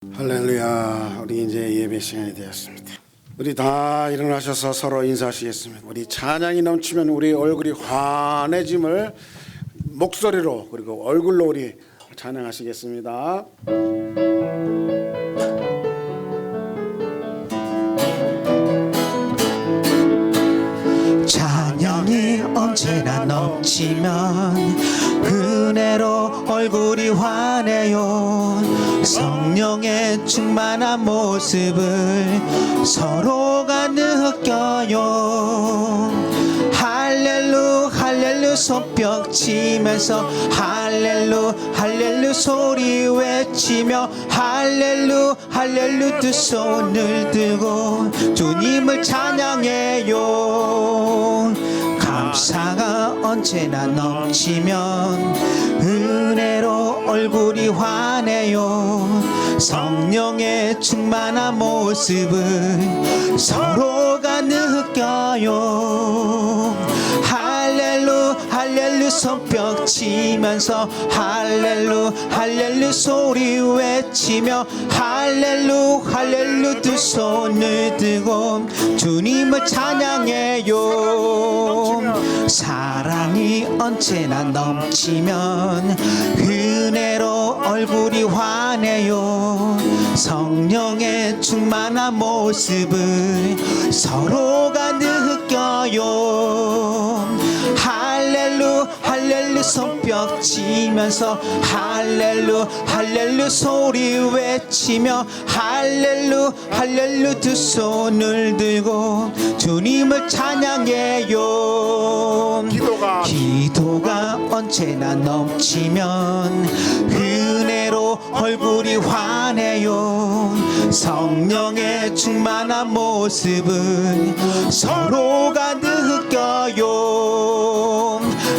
할렐루야. 우리 이제 예배 시간이 되었습니다. 우리 다 일어나셔서 서로 인사하시겠습니다. 우리 찬양이 넘치면 우리 얼굴이 환해짐을 목소리로 그리고 얼굴로 우리 찬양하시겠습니다. 찬양이 언제나 넘치면 은혜로 얼굴이 환해요. 성령의 충만한 모습을 서로가 느껴요. 할렐루 할렐루 손뼉 치면서 할렐루 할렐루 소리 외치며 할렐루 할렐루 두 손을 들고 주님을 찬양해요. 감사가 언제나 넘치면 은혜로 얼굴이 환해요. 성령의 충만한 모습을 서로가 느껴요. 할렐루 할렐루 손뼉 치면서 할렐루 할렐루 소리 외치며 할렐루 할렐루 두 손을 들고 주님을 찬양해요. 사랑이 언제나 넘치면 은혜로 얼굴이 환해요. 성령의 충만한 모습을 서로가 느껴요. 할렐루 할렐루 손뼉 치면서 할렐루 할렐루 소리 외치며 할렐루 할렐루 두 손을 들고 주님을 찬양해요. 기도가 언제나 넘치면 은혜로 얼굴이 환해요. 성령의 충만한 모습을 서로가 느껴요.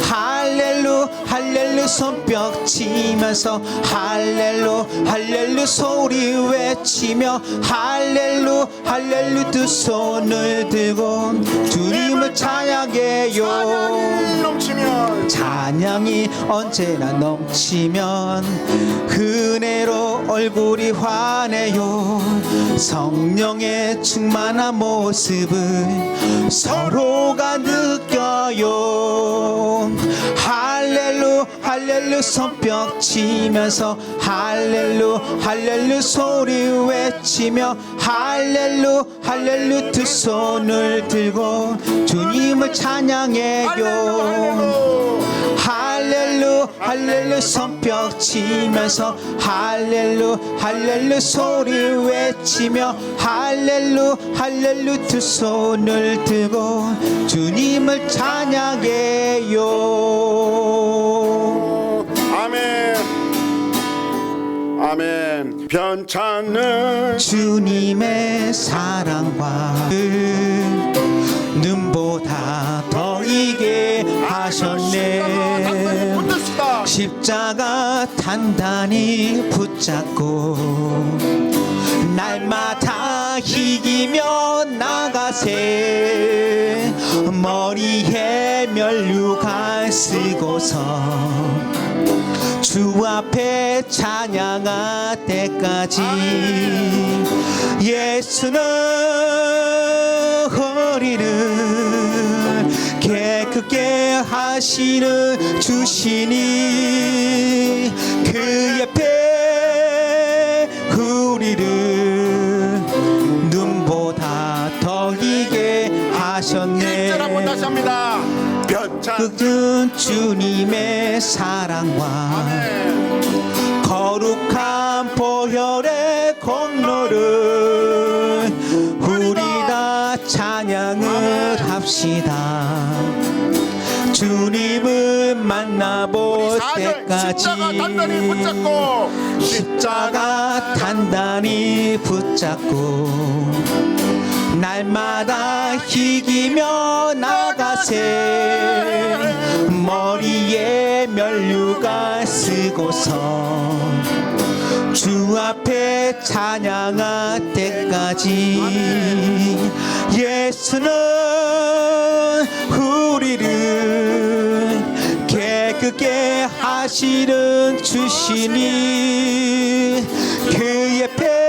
할렐루 할렐루 손뼉 치면서 할렐루 할렐루 소리 외치며 할렐루 할렐루 두 손을 들고 주님을 찬양해요. 찬양이 언제나 넘치면 은혜로 얼굴이 환해요. 성령의 충만한 모습을 서로가 느껴요. 할렐루 할렐루 손뼉 치면서 할렐루 할렐루 소리 외치며 할렐루 할렐루 두 손을 들고 주님을 찬양해요. 할렐루 할렐루 손뼉 치면서 할렐루 할렐루 소리 외치며 할렐루 할렐루 두 손을 들고 주님을 찬양해요. 아멘 아멘. 편찮는 주님의 사랑과 눈보다 더 이게 하셨네. 십자가 단단히 붙잡고 날마다 이기며 나가세. 머리에 면류관 쓰고서 주 앞에 찬양할 때까지 예수는 허리를 깨끗게 하시는 주시니 그의 배 우리를 눈보다 더 이게 하셨네. 다시 합니다. 그 주님의 사랑과 거룩한 보혈의 공로를 우리 다 찬양을 합시다. 주님을 만나볼 때까지 십자가 단단히 붙잡고 날마다 이기며 나가세. 머리에 면류관 쓰고서 주 앞에 찬양할 때까지 예수는 우리를 깨끗게 하시는 주시니 그의 배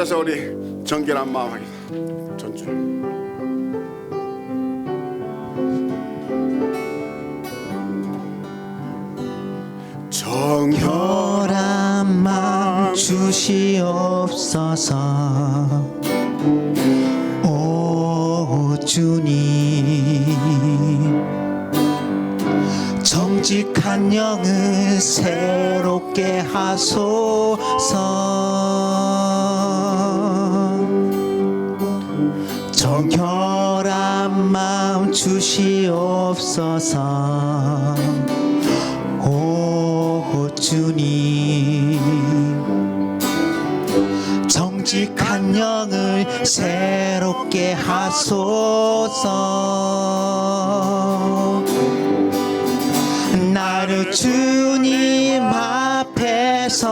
앉아서 우리 정결한 마음 하겠습니다. 전주. 정결한 마음 주시옵소서. 오 주님, 정직한 영을 새롭게 하소서. 정결한 마음 주시옵소서. 오 주님, 정직한 영을 새롭게 하소서. 나를 주님 앞에서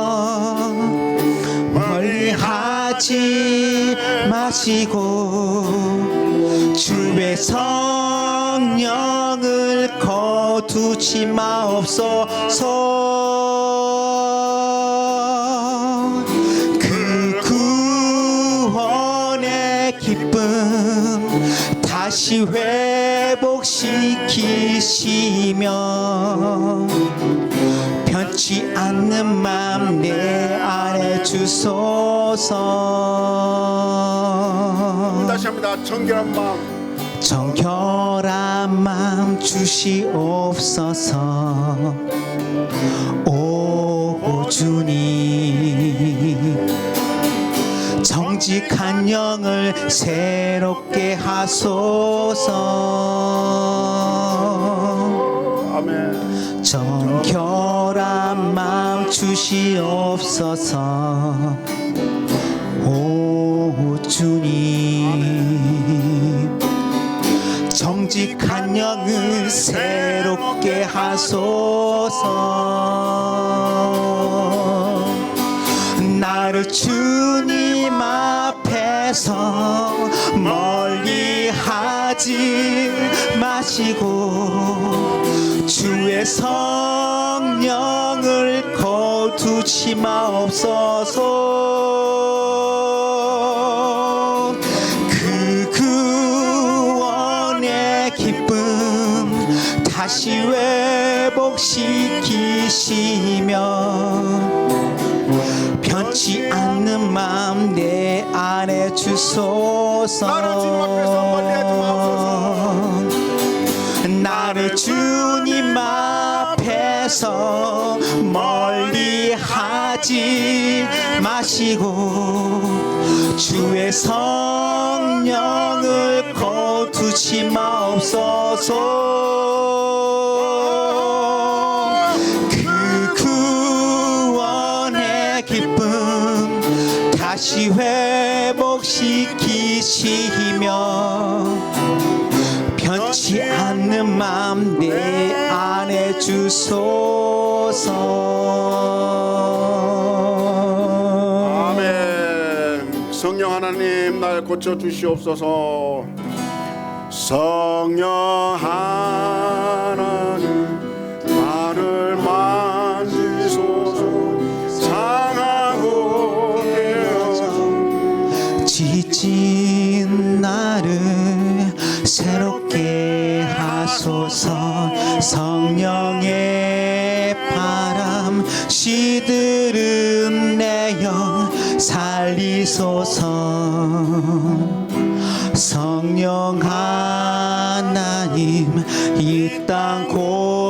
멀리하지 마시고 주의 성령을 거두지 마옵소서. 그 구원의 기쁨 다시 회복시키시며 변치 않는 맘 내 안에 주소서. 다시 합니다. 정결한 마음. 정결한 마음 주시옵소서. 오 주님, 정직한 영을 새롭게 하소서. 아멘. 정결한 마음 주시옵소서. 오 주님, 정직한 영을 새롭게 하소서. 나를 주님 앞에서 멀리하지 마시고 주의 성령을 거두지 마옵소서. 그 구원의 기쁨 다시 회복시키시며 변치 않는 마음 내 안에 주소서. 나를 주님 앞에서 멀리하지 마시고 주의 성령을 거두지 마옵소서. 그 구원의 기쁨 다시 회복시키시며 변치 않는 마음 내 안에 주소서. 아멘. 성령 하나님 날 고쳐 주시옵소서. 성령 하나님 나를 만지소서. 상하고 깨어 지친 나를 새롭게 하소서. 성령의 바람 시들은 내 영 살리소서. 성령 하나님 이 땅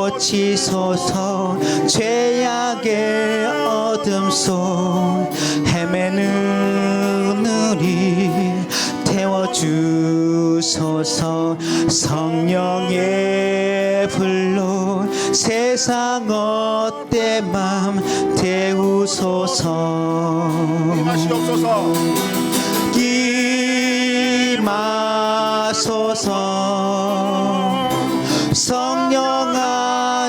고치소서. 죄악의 어둠 속 헤매는 우리 태워주소서. 성령의 불로 세상 헛된 맘 태우소서. 마시옵소서. 임하소서. 성령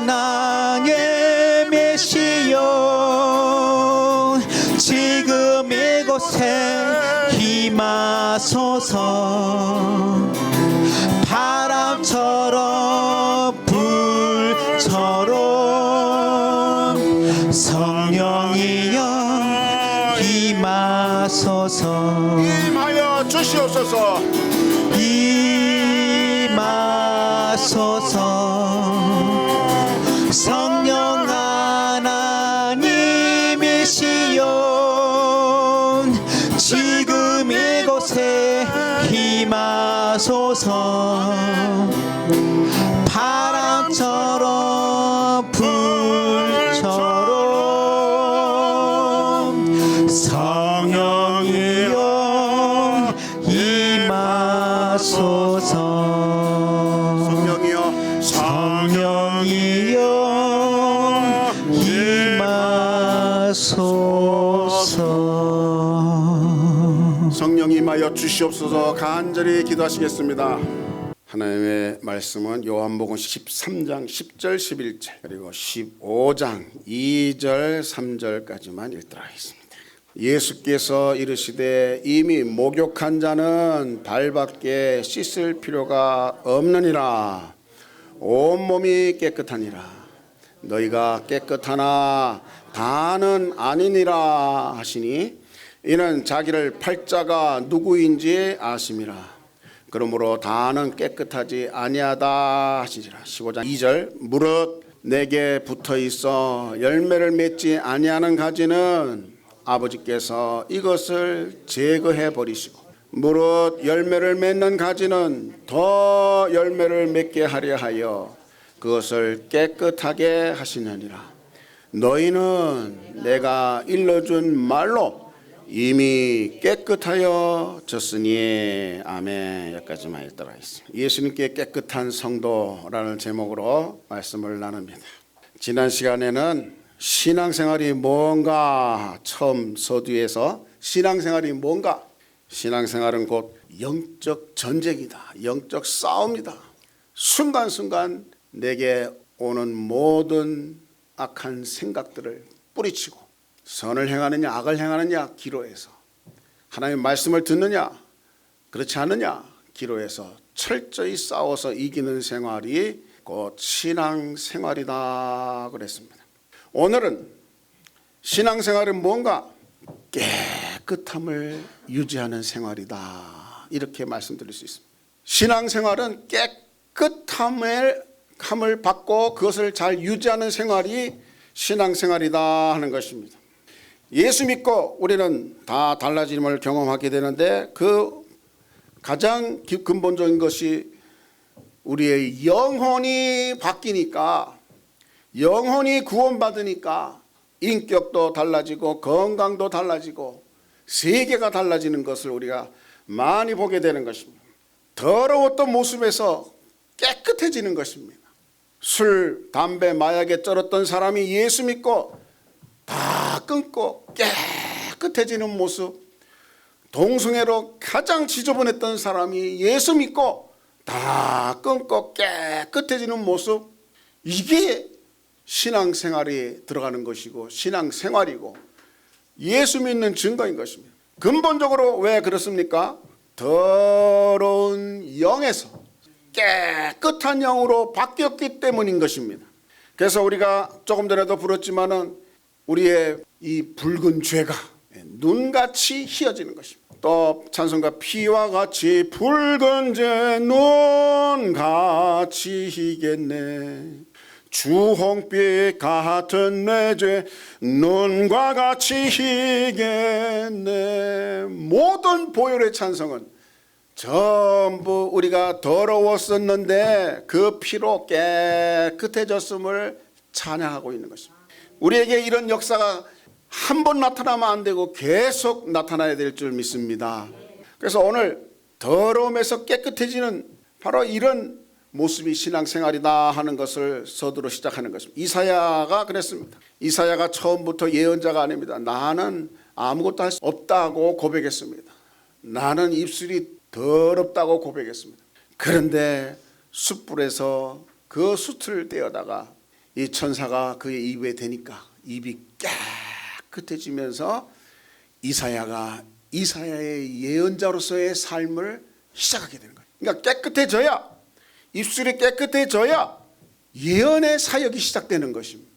하나님의 메시여 지금 이곳에 임하소서. 바람처럼 불처럼 성령이여 임하소서. 주시옵소서. 간절히 기도하시겠습니다. 하나님의 말씀은 요한복음 13장 10절 11절 그리고 15장 2절 3절까지만 읽도록 하겠습니다. 예수께서 이르시되 이미 목욕한 자는 발밖에 씻을 필요가 없느니라. 온몸이 깨끗하니라. 너희가 깨끗하나 다는 아니니라 하시니 이는 자기를 팔 자가 누구인지 아심이라. 그러므로 다는 깨끗하지 아니하다 하시니라. 15장 2절 무릇 내게 붙어 있어 열매를 맺지 아니하는 가지는 아버지께서 이것을 제거해 버리시고 무릇 열매를 맺는 가지는 더 열매를 맺게 하려 하여 그것을 깨끗하게 하시느니라. 너희는 내가 일러준 말로 이미 깨끗하여 졌으니. 아멘. 여기까지만 읽도록 하겠습니다. 예수님께 깨끗한 성도라는 제목으로 말씀을 나눕니다. 지난 시간에는 신앙생활이 뭔가 처음 서두에서 신앙생활이 뭔가, 신앙생활은 곧 영적 전쟁이다, 영적 싸움이다. 순간순간 내게 오는 모든 악한 생각들을 뿌리치고 선을 행하느냐 악을 행하느냐 기로에서, 하나님의 말씀을 듣느냐 그렇지 않느냐 기로에서 철저히 싸워서 이기는 생활이 곧 신앙생활이다 그랬습니다. 오늘은 신앙생활은 뭔가 깨끗함을 유지하는 생활이다 이렇게 말씀드릴 수 있습니다. 신앙생활은 깨끗함을 받고 그것을 잘 유지하는 생활이 신앙생활이다 하는 것입니다. 예수 믿고 우리는 다 달라짐을 경험하게 되는데 그 가장 근본적인 것이 우리의 영혼이 바뀌니까, 영혼이 구원받으니까 인격도 달라지고 건강도 달라지고 세계가 달라지는 것을 우리가 많이 보게 되는 것입니다. 더러웠던 모습에서 깨끗해지는 것입니다. 술, 담배, 마약에 쩔었던 사람이 예수 믿고 다 끊고 깨끗해지는 모습, 동성애로 가장 지저분했던 사람이 예수 믿고 다 끊고 깨끗해지는 모습, 이게 신앙생활이 들어가는 것이고 신앙생활이고 예수 믿는 증거인 것입니다. 근본적으로 왜 그렇습니까? 더러운 영에서 깨끗한 영으로 바뀌었기 때문인 것입니다. 그래서 우리가 조금 전에도 불었지만은 우리의 이 붉은 죄가 눈같이 희어지는 것입니다. 또 찬송가 피와 같이 붉은 죄 눈같이 희겠네. 주홍빛 같은 내 죄 눈과 같이 희겠네. 모든 보혈의 찬송은 전부 우리가 더러웠었는데 그 피로 깨끗해졌음을 찬양하고 있는 것입니다. 우리에게 이런 역사가 한 번 나타나면 안 되고 계속 나타나야 될 줄 믿습니다. 그래서 오늘 더러움에서 깨끗해지는 바로 이런 모습이 신앙생활이다 하는 것을 서두로 시작하는 것입니다. 이사야가 그랬습니다. 이사야가 처음부터 예언자가 아닙니다. 나는 아무것도 할 수 없다고 고백했습니다. 나는 입술이 더럽다고 고백했습니다. 그런데 숯불에서 그 숯을 떼어다가 이 천사가 그의 입에 대니까 입이 깨끗해지면서 이사야가 이사야의 예언자로서의 삶을 시작하게 되는 거예요. 그러니까 깨끗해져야, 입술이 깨끗해져야 예언의 사역이 시작되는 것입니다.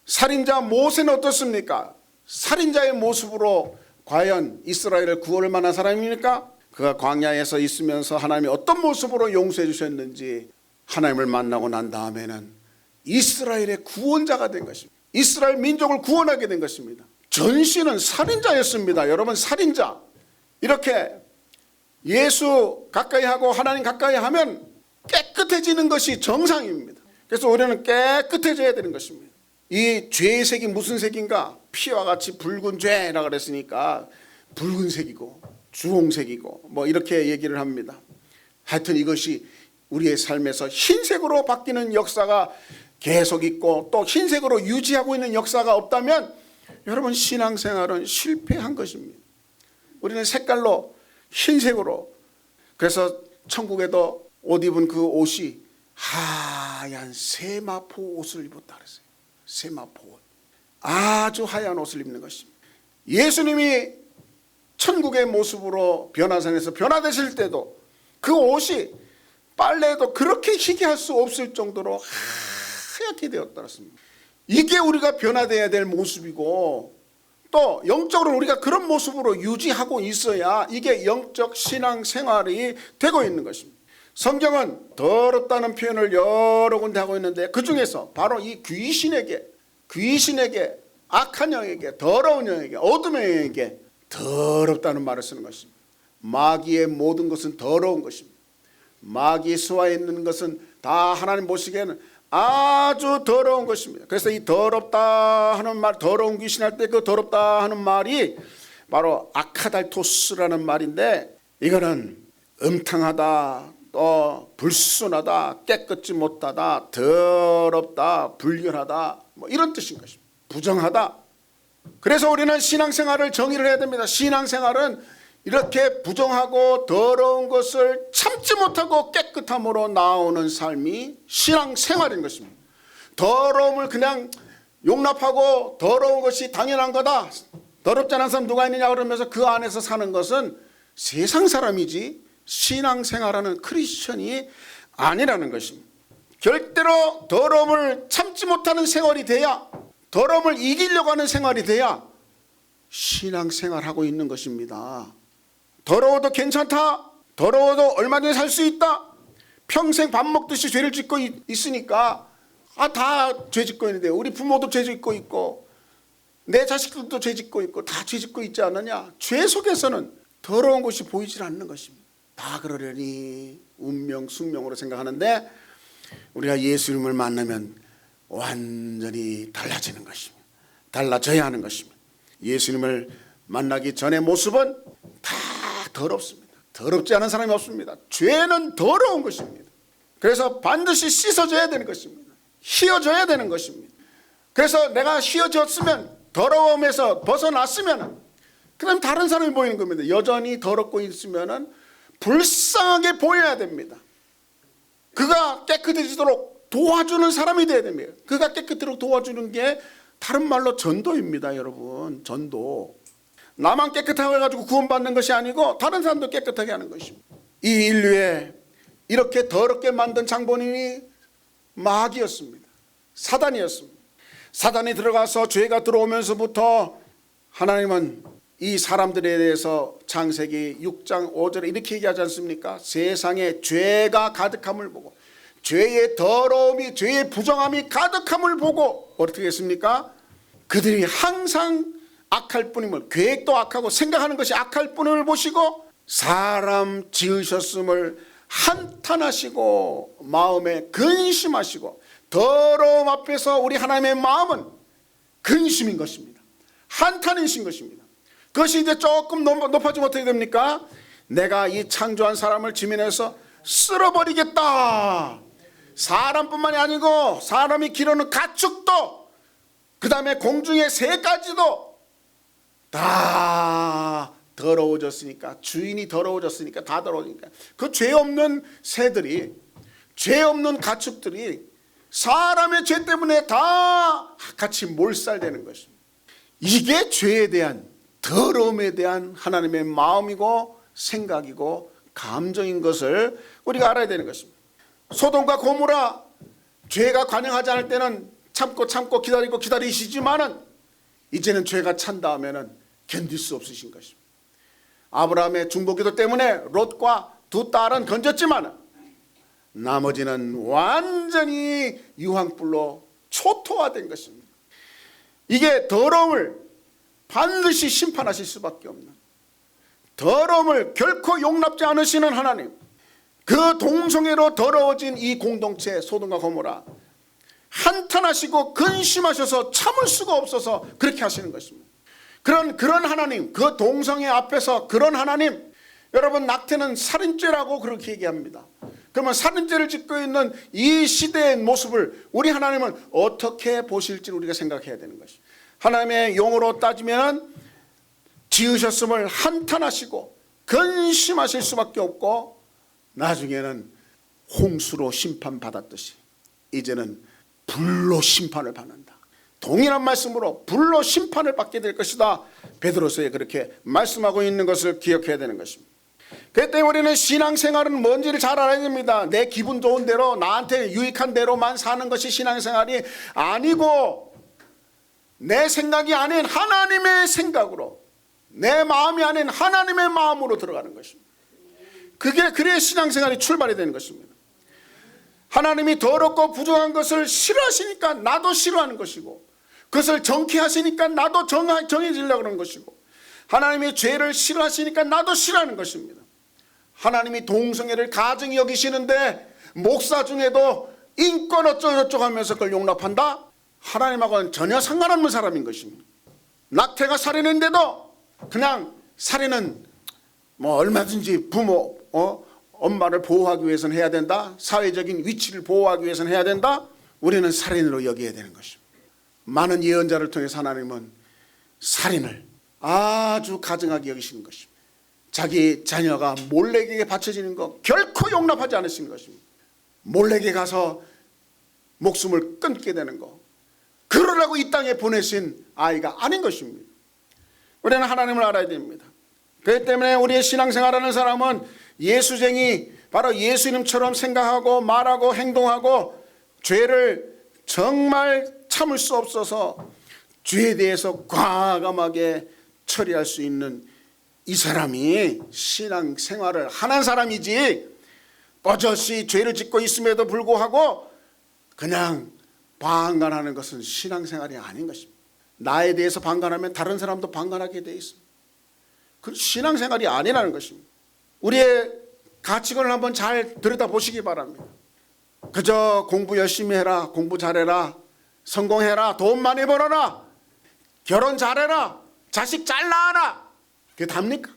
살인자 모세는 어떻습니까? 살인자의 모습으로 과연 이스라엘을 구원할 만한 사람입니까? 그가 광야에서 있으면서 하나님이 어떤 모습으로 용서해 주셨는지 하나님을 만나고 난 다음에는 이스라엘의 구원자가 된 것입니다. 이스라엘 민족을 구원하게 된 것입니다. 전시는 살인자였습니다. 여러분, 살인자. 이렇게 예수 가까이 하고 하나님 가까이 하면 깨끗해지는 것이 정상입니다. 그래서 우리는 깨끗해져야 되는 것입니다. 이 죄의 색이 무슨 색인가? 피와 같이 붉은 죄라 그랬으니까 붉은색이고 주홍색이고 뭐 이렇게 얘기를 합니다. 하여튼 이것이 우리의 삶에서 흰색으로 바뀌는 역사가 계속 있고 또 흰색으로 유지하고 있는 역사가 없다면 여러분 신앙생활은 실패한 것입니다. 우리는 색깔로 흰색으로. 그래서 천국에도 옷 입은 그 옷이 하얀 세마포 옷을 입었다 그랬어요. 세마포 옷. 아주 하얀 옷을 입는 것입니다. 예수님이 천국의 모습으로 변화산에서 변화되실 때도 그 옷이 빨래도 그렇게 희게 할 수 없을 정도로 하얗게 되었다 그랬습니다. 이게 우리가 변화되어야 될 모습이고, 또 영적으로 우리가 그런 모습으로 유지하고 있어야 이게 영적 신앙 생활이 되고 있는 것입니다. 성경은 더럽다는 표현을 여러 군데 하고 있는데, 그 중에서 바로 이 귀신에게, 악한 영에게, 더러운 영에게, 어둠의 영에게 더럽다는 말을 쓰는 것입니다. 마귀의 모든 것은 더러운 것입니다. 마귀 수하에 있는 것은 다 하나님 보시기에는 아주 더러운 것입니다. 그래서 이 더럽다 하는 말, 더러운 귀신 할 때 그 더럽다 하는 말이 바로 아카달토스라는 말인데, 이거는 음탕하다, 또 불순하다, 깨끗지 못하다, 더럽다, 불결하다, 뭐 이런 뜻인 것입니다. 부정하다. 그래서 우리는 신앙생활을 정의를 해야 됩니다. 신앙생활은 이렇게 부정하고 더러운 것을 참지 못하고 깨끗함으로 나오는 삶이 신앙생활인 것입니다. 더러움을 그냥 용납하고 더러운 것이 당연한 거다, 더럽지 않은 사람 누가 있느냐 그러면서 그 안에서 사는 것은 세상 사람이지 신앙생활하는 크리스천이 아니라는 것입니다. 절대로 더러움을 참지 못하는 생활이 돼야, 더러움을 이기려고 하는 생활이 돼야 신앙생활하고 있는 것입니다. 더러워도 괜찮다, 더러워도 얼마든지 살 수 있다, 평생 밥 먹듯이 죄를 짓고 있으니까 다 죄 짓고 있는데, 우리 부모도 죄 짓고 있고 내 자식들도 죄 짓고 있고 다 죄 짓고 있지 않느냐. 죄 속에서는 더러운 것이 보이질 않는 것입니다. 다 그러려니 운명 숙명으로 생각하는데, 우리가 예수님을 만나면 완전히 달라지는 것입니다. 달라져야 하는 것입니다. 예수님을 만나기 전의 모습은 다 더럽습니다. 더럽지 않은 사람이 없습니다. 죄는 더러운 것입니다. 그래서 반드시 씻어져야 되는 것입니다. 휘어져야 되는 것입니다. 그래서 내가 휘어졌으면, 더러움에서 벗어났으면, 그 다음 다른 사람이 보이는 겁니다. 여전히 더럽고 있으면 불쌍하게 보여야 됩니다. 그가 깨끗해지도록 도와주는 사람이 되어야 됩니다. 그가 깨끗하도록 도와주는 게 다른 말로 전도입니다. 여러분, 전도. 나만 깨끗하게 해가지고 구원받는 것이 아니고 다른 사람도 깨끗하게 하는 것입니다. 이 인류에 이렇게 더럽게 만든 장본인이 마귀였습니다. 사단이었습니다. 사단이 들어가서 죄가 들어오면서부터 하나님은 이 사람들에 대해서 창세기 6장 5절에 이렇게 얘기하지 않습니까? 세상에 죄가 가득함을 보고, 죄의 더러움이, 죄의 부정함이 가득함을 보고 어떻게 했습니까? 그들이 항상 악할 뿐임을, 계획도 악하고 생각하는 것이 악할 뿐임을 보시고 사람 지으셨음을 한탄하시고 마음에 근심하시고, 더러움 앞에서 우리 하나님의 마음은 근심인 것입니다. 한탄이신 것입니다. 그것이 이제 조금 높아지면 어떻게 됩니까? 내가 이 창조한 사람을 지면해서 쓸어버리겠다. 사람뿐만이 아니고 사람이 기르는 가축도, 그 다음에 공중의 새까지도 다 더러워졌으니까, 주인이 더러워졌으니까 다 더러워지니까, 그 죄 없는 새들이, 죄 없는 가축들이 사람의 죄 때문에 다 같이 몰살되는 것입니다. 이게 죄에 대한, 더러움에 대한 하나님의 마음이고 생각이고 감정인 것을 우리가 알아야 되는 것입니다. 소돔과 고모라, 죄가 관영하지 않을 때는 참고 기다리시지만은 이제는 죄가 찬 다음에는 견딜 수 없으신 것입니다. 아브라함의 중보기도 때문에 롯과 두 딸은 건졌지만 나머지는 완전히 유황불로 초토화된 것입니다. 이게 더러움을 반드시 심판하실 수밖에 없는, 더러움을 결코 용납지 않으시는 하나님, 그 동성애로 더러워진 이 공동체 소돔과 고모라 한탄하시고 근심하셔서 참을 수가 없어서 그렇게 하시는 것입니다. 그런 하나님, 그 동성애 앞에서 그런 하나님, 여러분, 낙태는 살인죄라고 그렇게 얘기합니다. 그러면 살인죄를 짓고 있는 이 시대의 모습을 우리 하나님은 어떻게 보실지 우리가 생각해야 되는 것입니다. 하나님의 용어로 따지면 지으셨음을 한탄하시고 근심하실 수밖에 없고, 나중에는 홍수로 심판받았듯이 이제는 불로 심판을 받는다. 동일한 말씀으로 불로 심판을 받게 될 것이다. 베드로서에 그렇게 말씀하고 있는 것을 기억해야 되는 것입니다. 그때 우리는 신앙생활은 뭔지를 잘 알아야 됩니다. 내 기분 좋은 대로 나한테 유익한 대로만 사는 것이 신앙생활이 아니고, 내 생각이 아닌 하나님의 생각으로, 내 마음이 아닌 하나님의 마음으로 들어가는 것입니다. 그래야 신앙생활이 출발이 되는 것입니다. 하나님이 더럽고 부정한 것을 싫어하시니까 나도 싫어하는 것이고, 그것을 정케하시니까 나도 정해지려고 하는 것이고, 하나님이 죄를 싫어하시니까 나도 싫어하는 것입니다. 하나님이 동성애를 가증히 여기시는데 목사 중에도 인권 어쩌고저쩌고 하면서 그걸 용납한다? 하나님하고는 전혀 상관없는 사람인 것입니다. 낙태가 살인인데도 그냥 살인은 뭐 얼마든지 부모 엄마를 보호하기 위해서는 해야 된다, 사회적인 위치를 보호하기 위해서는 해야 된다, 우리는 살인으로 여겨야 되는 것입니다. 많은 예언자를 통해서 하나님은 살인을 아주 가증하게 여기시는 것입니다. 자기 자녀가 몰래에게 바쳐지는 것 결코 용납하지 않으시는 것입니다. 몰래에게 가서 목숨을 끊게 되는 것, 그러라고 이 땅에 보내신 아이가 아닌 것입니다. 우리는 하나님을 알아야 됩니다. 그렇기 때문에 우리의 신앙생활하는 사람은 예수쟁이, 바로 예수님처럼 생각하고 말하고 행동하고 죄를 정말 참을 수 없어서 죄에 대해서 과감하게 처리할 수 있는 이 사람이 신앙생활을 하는 사람이지, 버젓이 죄를 짓고 있음에도 불구하고 그냥 방관하는 것은 신앙생활이 아닌 것입니다. 나에 대해서 방관하면 다른 사람도 방관하게 돼 있습니다. 그 신앙생활이 아니라는 것입니다. 우리의 가치관을 한번 잘 들여다보시기 바랍니다. 그저 공부 열심히 해라, 공부 잘해라, 성공해라, 돈 많이 벌어라, 결혼 잘해라, 자식 잘 낳아라, 그게 답니까?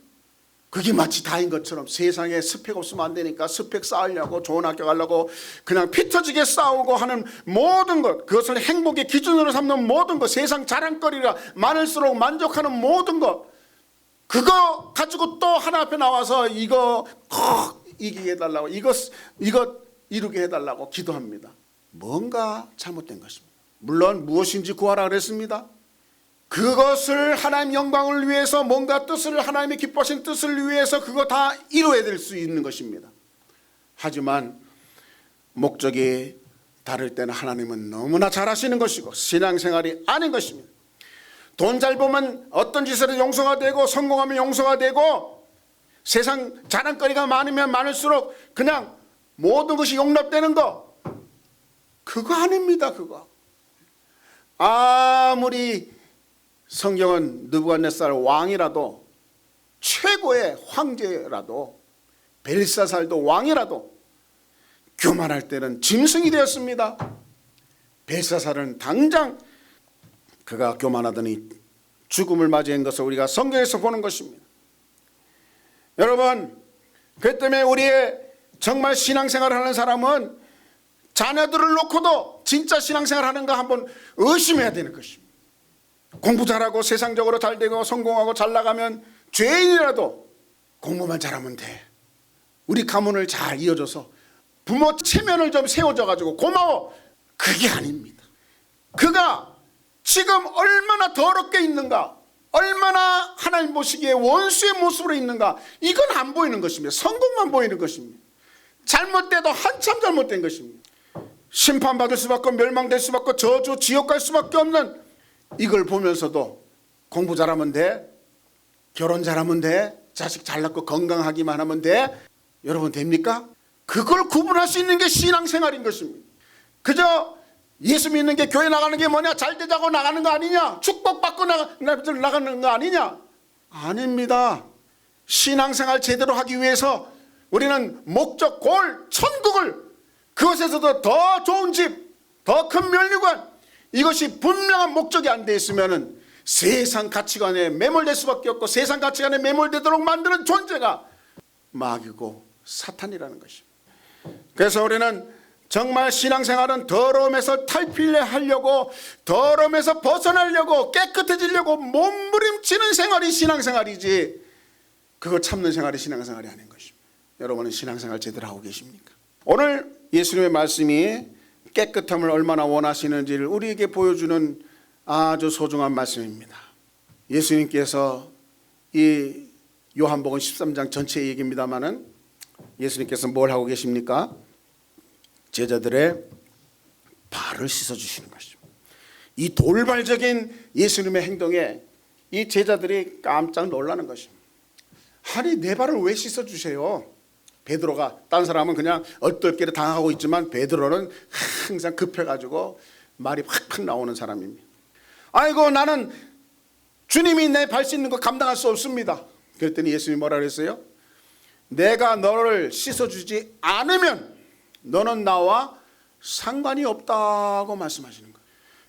그게 마치 다인 것처럼 세상에 스펙 없으면 안 되니까 스펙 쌓으려고, 좋은 학교 가려고 그냥 피 터지게 싸우고 하는 모든 것, 그것을 행복의 기준으로 삼는 모든 것, 세상 자랑거리가 많을수록 만족하는 모든 것, 그거 가지고 또 하나 앞에 나와서 이거 이기게 해달라고, 이거 이루게 해달라고 기도합니다. 뭔가 잘못된 것입니다. 물론 무엇인지 구하라 그랬습니다. 그것을 하나님 영광을 위해서, 뭔가 뜻을, 하나님의 기뻐하신 뜻을 위해서 그거 다 이루어야 될 수 있는 것입니다. 하지만 목적이 다를 때는 하나님은 너무나 잘하시는 것이고 신앙생활이 아닌 것입니다. 돈 잘 벌면 어떤 짓을 용서가 되고, 성공하면 용서가 되고, 세상 자랑거리가 많으면 많을수록 그냥 모든 것이 용납되는 거, 그거 아닙니다. 그거 아무리 성경은 느부갓네살 왕이라도, 최고의 황제라도, 벨사살도 왕이라도 교만할 때는 짐승이 되었습니다. 벨사살은 당장 그가 교만하더니 죽음을 맞이한 것을 우리가 성경에서 보는 것입니다. 여러분, 그 때문에 우리의 정말 신앙생활을 하는 사람은 자녀들을 놓고도 진짜 신앙생활 하는가 한번 의심해야 되는 것입니다. 공부 잘하고 세상적으로 잘 되고 성공하고 잘 나가면 죄인이라도 공부만 잘하면 돼, 우리 가문을 잘 이어줘서 부모 체면을 좀 세워줘 가지고 고마워, 그게 아닙니다. 그가 지금 얼마나 더럽게 있는가, 얼마나 하나님 보시기에 원수의 모습으로 있는가, 이건 안 보이는 것입니다. 성공만 보이는 것입니다. 잘못돼도 한참 잘못된 것입니다. 심판받을 수밖에, 멸망될 수밖에, 저주 지옥 갈 수밖에 없는 이걸 보면서도 공부 잘하면 돼, 결혼 잘하면 돼, 자식 잘 낳고 건강하기만 하면 돼, 여러분 됩니까? 그걸 구분할 수 있는 게 신앙생활인 것입니다. 그저 예수 믿는 게, 교회 나가는 게 뭐냐, 잘 되자고 나가는 거 아니냐, 축복받고 나가는 거 아니냐? 아닙니다. 신앙생활 제대로 하기 위해서 우리는 목적, 골, 천국을, 그것에서도 더 좋은 집, 더 큰 면류관, 이것이 분명한 목적이 안 돼 있으면 세상 가치관에 매몰될 수밖에 없고, 세상 가치관에 매몰되도록 만드는 존재가 마귀고 사탄이라는 것입니다. 그래서 우리는 정말 신앙생활은 더러움에서 탈피하려고, 더러움에서 벗어나려고, 깨끗해지려고 몸부림치는 생활이 신앙생활이지, 그거 참는 생활이 신앙생활이 아닌 것입니다. 여러분은 신앙생활 제대로 하고 계십니까? 오늘 예수님의 말씀이 깨끗함을 얼마나 원하시는지를 우리에게 보여주는 아주 소중한 말씀입니다. 예수님께서 이 요한복음 13장 전체 얘기입니다마는 예수님께서 뭘 하고 계십니까? 제자들의 발을 씻어주시는 것입니다. 이 돌발적인 예수님의 행동에 이 제자들이 깜짝 놀라는 것입니다. 아니 내 발을 왜 씻어주세요? 베드로가, 다른 사람은 그냥 얼떨결에 당하고 있지만 베드로는 항상 급해가지고 말이 팍팍 나오는 사람입니다. 아이고 나는 주님이 내 발 씻는 거 감당할 수 없습니다. 그랬더니 예수님이 뭐라 그랬어요? 내가 너를 씻어주지 않으면 너는 나와 상관이 없다고 말씀하시는 거예요.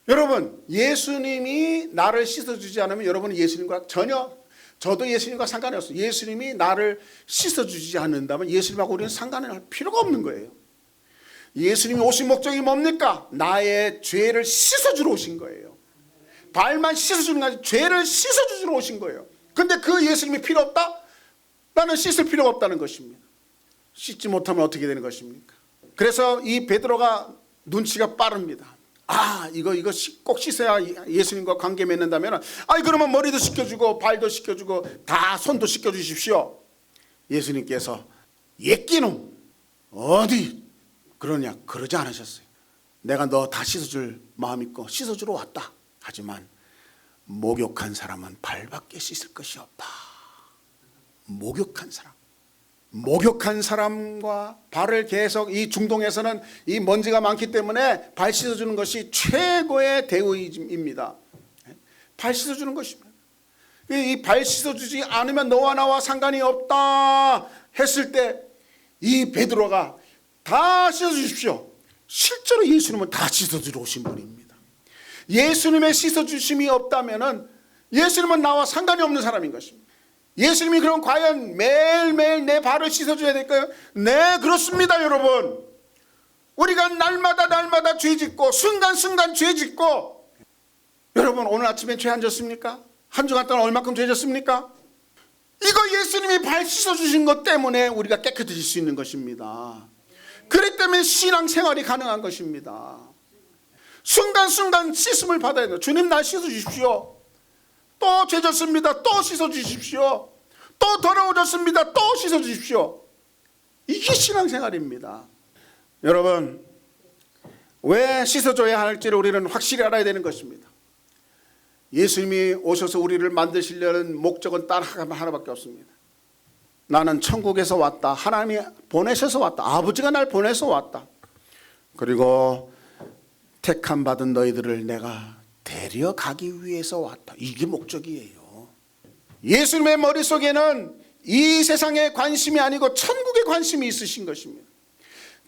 여러분, 예수님이 나를 씻어주지 않으면 여러분은 예수님과 전혀, 저도 예수님과 상관이 없어요. 예수님이 나를 씻어주지 않는다면 예수님하고 우리는 상관을 할 필요가 없는 거예요. 예수님이 오신 목적이 뭡니까? 나의 죄를 씻어주러 오신 거예요. 발만 씻어주는 게 아니라 죄를 씻어주러 오신 거예요. 근데 그 예수님이 필요 없다? 나는 씻을 필요가 없다는 것입니다. 씻지 못하면 어떻게 되는 것입니까? 그래서 이 베드로가 눈치가 빠릅니다. 아 이거 꼭 씻어야 예수님과 관계 맺는다면 그러면 머리도 씻겨주고 발도 씻겨주고 다 손도 씻겨주십시오. 예수님께서 옛기놈 어디 그러냐 그러지 않으셨어요. 내가 너 다 씻어줄 마음 있고 씻어주러 왔다. 하지만 목욕한 사람은 발밖에 씻을 것이 없다. 목욕한 사람과 발을 계속, 이 중동에서는 이 먼지가 많기 때문에 발 씻어주는 것이 최고의 대우입니다. 발 씻어주는 것입니다. 이 발 씻어주지 않으면 너와 나와 상관이 없다 했을 때 이 베드로가 다 씻어주십시오. 실제로 예수님은 다 씻어주러 오신 분입니다. 예수님의 씻어주심이 없다면 예수님은 나와 상관이 없는 사람인 것입니다. 예수님이 그럼 과연 매일매일 내 발을 씻어줘야 될까요? 네, 그렇습니다. 여러분, 우리가 날마다 죄짓고 순간순간 죄짓고, 여러분 오늘 아침에 죄 안 졌습니까? 한 주간 동안 얼마큼 죄졌습니까? 이거 예수님이 발 씻어주신 것 때문에 우리가 깨끗해질 수 있는 것입니다. 그렇기 때문에 신앙생활이 가능한 것입니다. 순간순간 씻음을 받아야 돼요. 주님 날 씻어주십시오. 또 죄졌습니다. 또 씻어주십시오. 또 더러워졌습니다. 또 씻어주십시오. 이게 신앙생활입니다. 여러분, 왜 씻어줘야 할지를 우리는 확실히 알아야 되는 것입니다. 예수님이 오셔서 우리를 만드시려는 목적은 딱 하나밖에 없습니다. 나는 천국에서 왔다. 하나님이 보내셔서 왔다. 아버지가 날 보내서 왔다. 그리고 택함 받은 너희들을 내가 데려가기 위해서 왔다. 이게 목적이에요. 예수님의 머릿속에는 이 세상의 관심이 아니고 천국의 관심이 있으신 것입니다.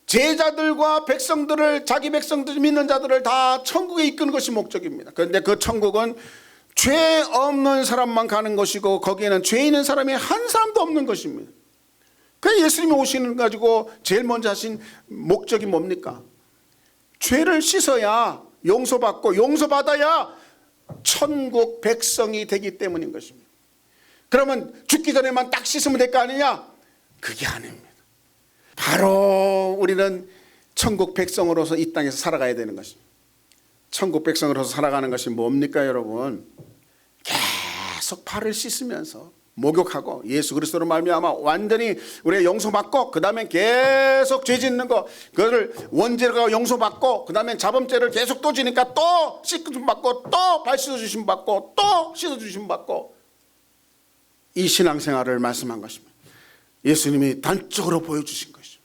제자들과 백성들을, 자기 백성들 믿는 자들을 다 천국에 이끄는 것이 목적입니다. 그런데 그 천국은 죄 없는 사람만 가는 것이고 거기에는 죄 있는 사람이 한 사람도 없는 것입니다. 그래서 예수님이 오시는 가지고 제일 먼저 하신 목적이 뭡니까? 죄를 씻어야 용서받고 용서받아야 천국 백성이 되기 때문인 것입니다. 그러면 죽기 전에만 딱 씻으면 될 거 아니냐? 그게 아닙니다. 바로 우리는 천국 백성으로서 이 땅에서 살아가야 되는 것입니다. 천국 백성으로서 살아가는 것이 뭡니까 여러분? 계속 발을 씻으면서 목욕하고 예수 그리스도로 말미암아 완전히 우리가 용서받고 그 다음에 계속 죄 짓는 거 그거를 원죄가 용서받고 그 다음에 자범죄를 계속 또 지니까 또 씻음 받고 또 발 씻어주심 받고 또 씻어주심 받고 이 신앙생활을 말씀한 것입니다. 예수님이 단적으로 보여주신 것입니다.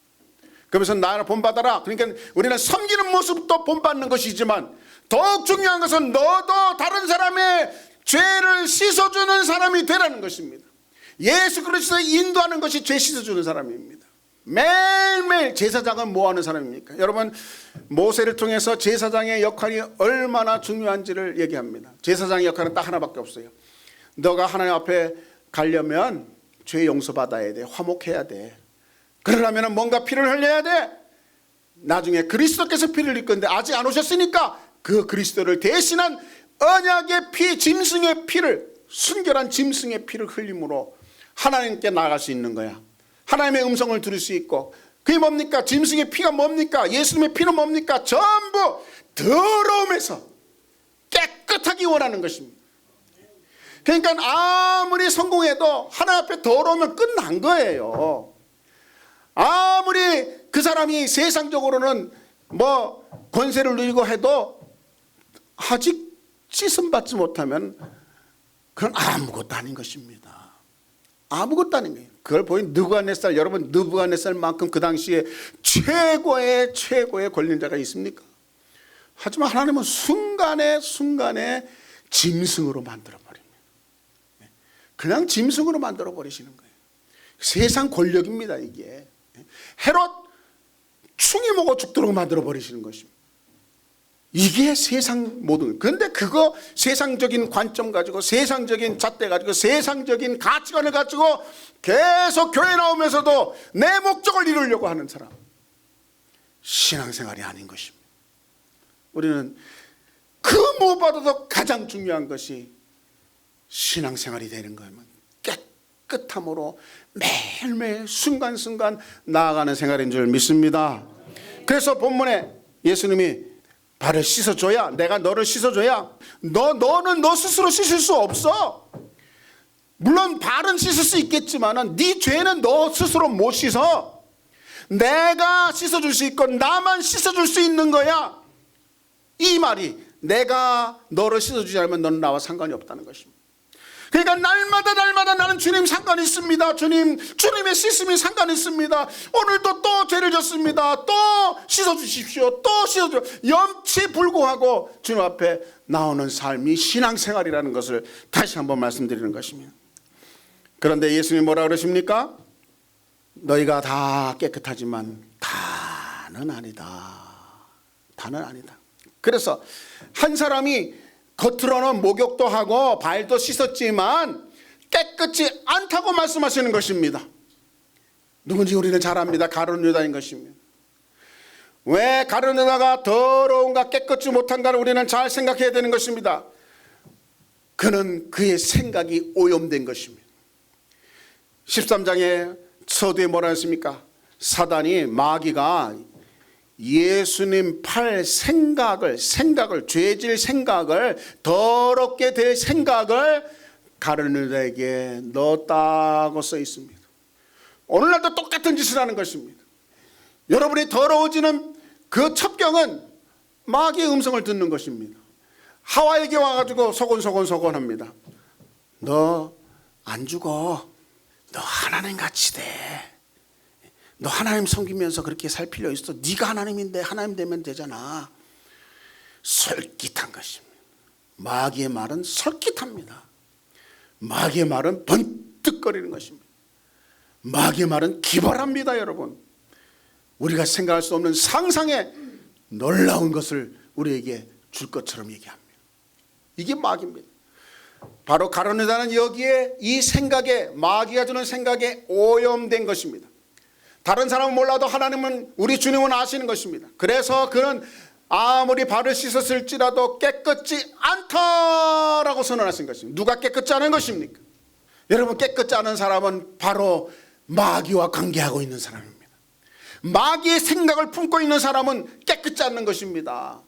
그러면서 나를 본받아라. 그러니까 우리는 섬기는 모습도 본받는 것이지만 더욱 중요한 것은 너도 다른 사람의 죄를 씻어주는 사람이 되라는 것입니다. 예수 그리스도를 인도하는 것이 죄 씻어주는 사람입니다. 매일매일 제사장은 뭐 하는 사람입니까? 여러분, 모세를 통해서 제사장의 역할이 얼마나 중요한지를 얘기합니다. 제사장의 역할은 딱 하나밖에 없어요. 너가 하나님 앞에 가려면 죄 용서받아야 돼. 화목해야 돼. 그러려면 뭔가 피를 흘려야 돼. 나중에 그리스도께서 피를 흘릴 건데 아직 안 오셨으니까 그 그리스도를 대신한 언약의 피, 짐승의 피를, 순결한 짐승의 피를 흘림으로 하나님께 나아갈 수 있는 거야. 하나님의 음성을 들을 수 있고, 그게 뭡니까? 짐승의 피가 뭡니까? 예수님의 피는 뭡니까? 전부 더러움에서 깨끗하기 원하는 것입니다. 그러니까 아무리 성공해도 하나님 앞에 더러우면 끝난 거예요. 아무리 그 사람이 세상적으로는 뭐 권세를 누리고 해도 아직 씻음 받지 못하면 그건 아무것도 아닌 것입니다. 아무것도 아닌 거예요. 그걸 보인 느부갓네살, 여러분 느부갓네살만큼 그 당시에 최고의 권력자가 있습니까? 하지만 하나님은 순간에 짐승으로 만들어 버립니다. 그냥 짐승으로 만들어 버리시는 거예요. 세상 권력입니다. 이게 헤롯 충이 먹어 죽도록 만들어 버리시는 것입니다. 이게 세상 모든. 그런데 그거 세상적인 관점 가지고, 세상적인 잣대 가지고, 세상적인 가치관을 가지고 계속 교회 나오면서도 내 목적을 이루려고 하는 사람, 신앙생활이 아닌 것입니다. 우리는 그 무엇보다도 가장 중요한 것이 신앙생활이 되는 거면 깨끗함으로 매일매일 순간순간 나아가는 생활인 줄 믿습니다. 그래서 본문에 예수님이 발을 씻어줘야, 내가 너를 씻어줘야, 너는 너 스스로 씻을 수 없어. 물론 발은 씻을 수 있겠지만은 네 죄는 너 스스로 못 씻어. 내가 씻어줄 수 있고 나만 씻어줄 수 있는 거야. 이 말이, 내가 너를 씻어주지 않으면 너는 나와 상관이 없다는 것입니다. 그러니까 날마다 나는 주님 상관 있습니다. 주님의 씻음이 상관 있습니다. 오늘도 또 죄를 졌습니다. 또 씻어주십시오. 또 씻어주십시오. 염치불구하고 주님 앞에 나오는 삶이 신앙생활이라는 것을 다시 한번 말씀드리는 것입니다. 그런데 예수님이 뭐라 그러십니까? 너희가 다 깨끗하지만 다는 아니다. 다는 아니다. 그래서 한 사람이 겉으로는 목욕도 하고 발도 씻었지만 깨끗지 않다고 말씀하시는 것입니다. 누군지 우리는 잘 압니다. 가룟 유다인 것입니다. 왜 가룟 유다가 더러운가 깨끗지 못한가를 우리는 잘 생각해야 되는 것입니다. 그는 그의 생각이 오염된 것입니다. 13장의 서두에 뭐라 했습니까? 사단이, 마귀가 예수님 팔 생각을 죄질 생각을, 더럽게 될 생각을 가룟 유다에게 넣었다고 써 있습니다. 오늘날도 똑같은 짓을 하는 것입니다. 여러분이 더러워지는 그 첩경은 마귀의 음성을 듣는 것입니다. 하와에게 와가지고 소곤소곤 합니다. 너 안 죽어. 너 하나님 같이 돼. 너 하나님 섬기면서 그렇게 살 필요 있어. 네가 하나님인데 하나님 되면 되잖아. 솔깃한 것입니다. 마귀의 말은 솔깃합니다. 마귀의 말은 번뜩거리는 것입니다. 마귀의 말은 기발합니다. 여러분, 우리가 생각할 수 없는 상상의 놀라운 것을 우리에게 줄 것처럼 얘기합니다. 이게 마귀입니다. 바로 가룟 유다는 여기에, 이 생각에, 마귀가 주는 생각에 오염된 것입니다. 다른 사람은 몰라도 하나님은, 우리 주님은 아시는 것입니다. 그래서 그는 아무리 발을 씻었을지라도 깨끗지 않다라고 선언하신 것입니다. 누가 깨끗지 않은 것입니까? 여러분, 깨끗지 않은 사람은 바로 마귀와 관계하고 있는 사람입니다. 마귀의 생각을 품고 있는 사람은 깨끗지 않는 것입니다.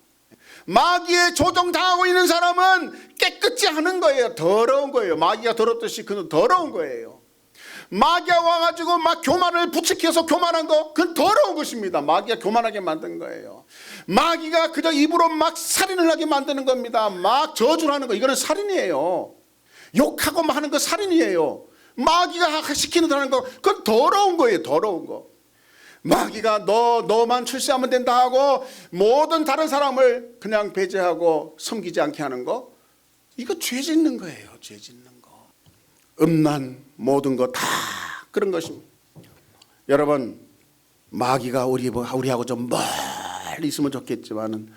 마귀에 조종당하고 있는 사람은 깨끗지 않은 거예요. 더러운 거예요. 마귀가 더럽듯이 그는 더러운 거예요. 마귀가 와가지고 막 교만을 부추겨서 교만한 거, 그건 더러운 것입니다. 마귀가 교만하게 만든 거예요. 마귀가 그저 입으로 막 살인을 하게 만드는 겁니다. 막 저주를 하는 거, 이거는 살인이에요. 욕하고 막 하는 거 살인이에요. 마귀가 시키는 하는 거, 그건 더러운 거예요. 더러운 거. 마귀가 너만 출세하면 된다 하고 모든 다른 사람을 그냥 배제하고 섬기지 않게 하는 거, 이거 죄 짓는 거예요. 죄 짓는 거. 음란 모든 거 다 그런 것입니다. 여러분, 마귀가 우리하고 좀 멀리 있으면 좋겠지만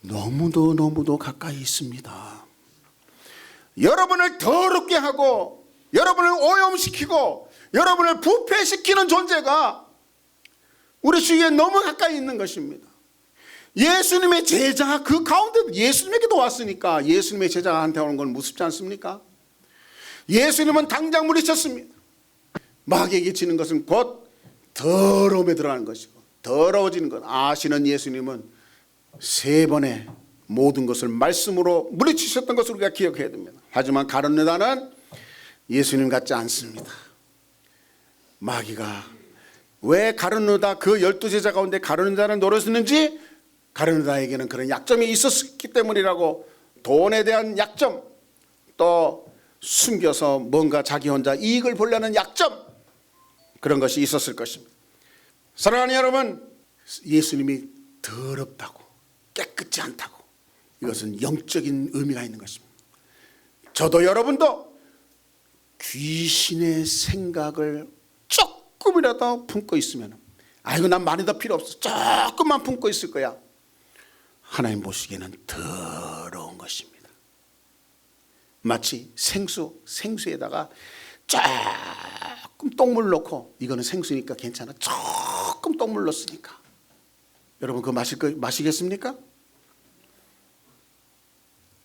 너무도 가까이 있습니다. 여러분을 더럽게 하고 여러분을 오염시키고 여러분을 부패시키는 존재가 우리 주위에 너무 가까이 있는 것입니다. 예수님의 제자 그 가운데 예수님에게도 왔으니까 예수님의 제자한테 오는 건 무섭지 않습니까? 예수님은 당장 물리쳤습니다. 마귀에게 지는 것은 곧 더러움에 들어가는 것이고, 더러워지는 것. 아시는 예수님은 3번의 모든 것을 말씀으로 물리치셨던 것을 우리가 기억해야 됩니다. 하지만 가룟 유다는 예수님 같지 않습니다. 마귀가 왜 가룟 유다, 그 12제자 가운데 가룟 유다를 노렸는지, 가룟 유다에게는 그런 약점이 있었기 때문이라고, 돈에 대한 약점, 또 숨겨서 뭔가 자기 혼자 이익을 보려는 약점, 그런 것이 있었을 것입니다. 사랑하는 여러분, 예수님이 더럽다고, 깨끗지 않다고, 이것은 영적인 의미가 있는 것입니다. 저도 여러분도 귀신의 생각을 조금이라도 품고 있으면, 아이고 난 많이 더 필요 없어, 조금만 품고 있을 거야, 하나님 보시기에는 더러운 것입니다. 마치 생수에다가 조금 똥물 넣고, 이거는 생수니까 괜찮아, 조금 똥물 넣었으니까, 여러분 그거 마시겠습니까?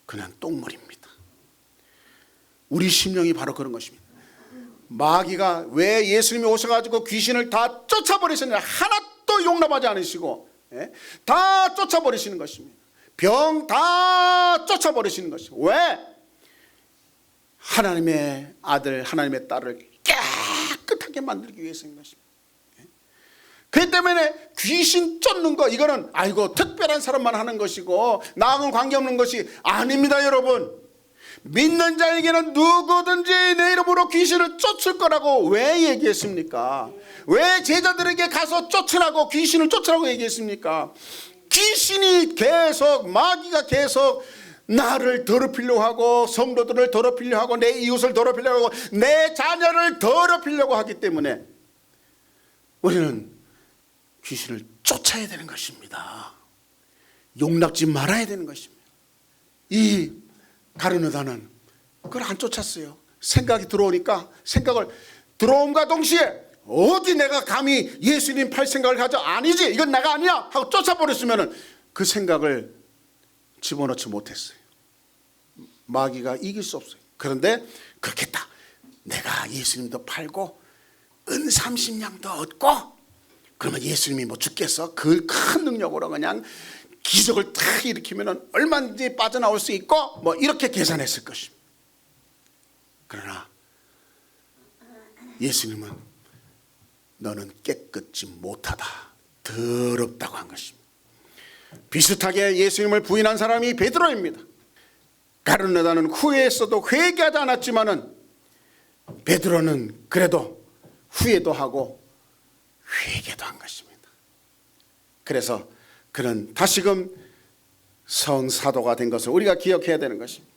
그냥 똥물입니다. 우리 심령이 바로 그런 것입니다. 마귀가 왜 예수님이 오셔가지고 귀신을 다 쫓아버리셨냐, 하나도 용납하지 않으시고, 다 쫓아버리시는 것입니다. 병 다 쫓아버리시는 것입니다. 왜? 하나님의 아들, 하나님의 딸을 깨끗하게 만들기 위해서인 것입니다. 그렇기 때문에 귀신 쫓는 거, 이거는 아이고 특별한 사람만 하는 것이고 나하고는 관계없는 것이 아닙니다. 여러분, 믿는 자에게는 누구든지 내 이름으로 귀신을 쫓을 거라고 왜 얘기했습니까? 왜 제자들에게 가서 쫓으라고, 귀신을 쫓으라고 얘기했습니까? 귀신이 계속, 마귀가 계속 나를 더럽히려고 하고, 성도들을 더럽히려고 하고, 내 이웃을 더럽히려고 하고, 내 자녀를 더럽히려고 하기 때문에 우리는 귀신을 쫓아야 되는 것입니다. 용납지 말아야 되는 것입니다. 이 가룟 유다는 그걸 안 쫓았어요. 생각이 들어오니까, 생각을 들어옴과 동시에 어디 내가 감히 예수님 팔 생각을 가져, 아니지, 이건 내가 아니야 하고 쫓아버렸으면 그 생각을 집어넣지 못했어요. 마귀가 이길 수 없어요. 그런데 그렇겠다, 내가 예수님도 팔고 은 30냥도 얻고, 그러면 예수님이 뭐 죽겠어? 그 큰 능력으로 그냥 기적을 탁 일으키면 얼마든지 빠져나올 수 있고, 뭐 이렇게 계산했을 것입니다. 그러나 예수님은 너는 깨끗지 못하다, 더럽다고 한 것입니다. 비슷하게 예수님을 부인한 사람이 베드로입니다. 가룟 유다는 후회했어도 회개하지 않았지만은 베드로는 그래도 후회도 하고 회개도 한 것입니다. 그래서 그는 다시금 성사도가 된 것을 우리가 기억해야 되는 것입니다.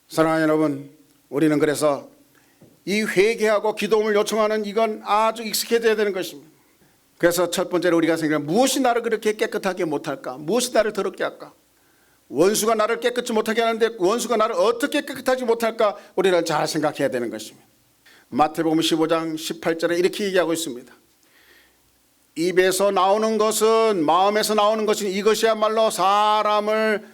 사랑하는 여러분, 우리는 그래서 이 회개하고 기도를 요청하는 이건 아주 익숙해져야 되는 것입니다. 그래서 첫 번째로 우리가 생각하면, 무엇이 나를 그렇게 깨끗하게 못할까? 무엇이 나를 더럽게 할까? 원수가 나를 깨끗이 못하게 하는데 원수가 나를 어떻게 깨끗하지 못할까? 우리는 잘 생각해야 되는 것입니다. 마태복음 15장 18절에 이렇게 얘기하고 있습니다. 입에서 나오는 것은, 마음에서 나오는 것은 이것이야말로 사람을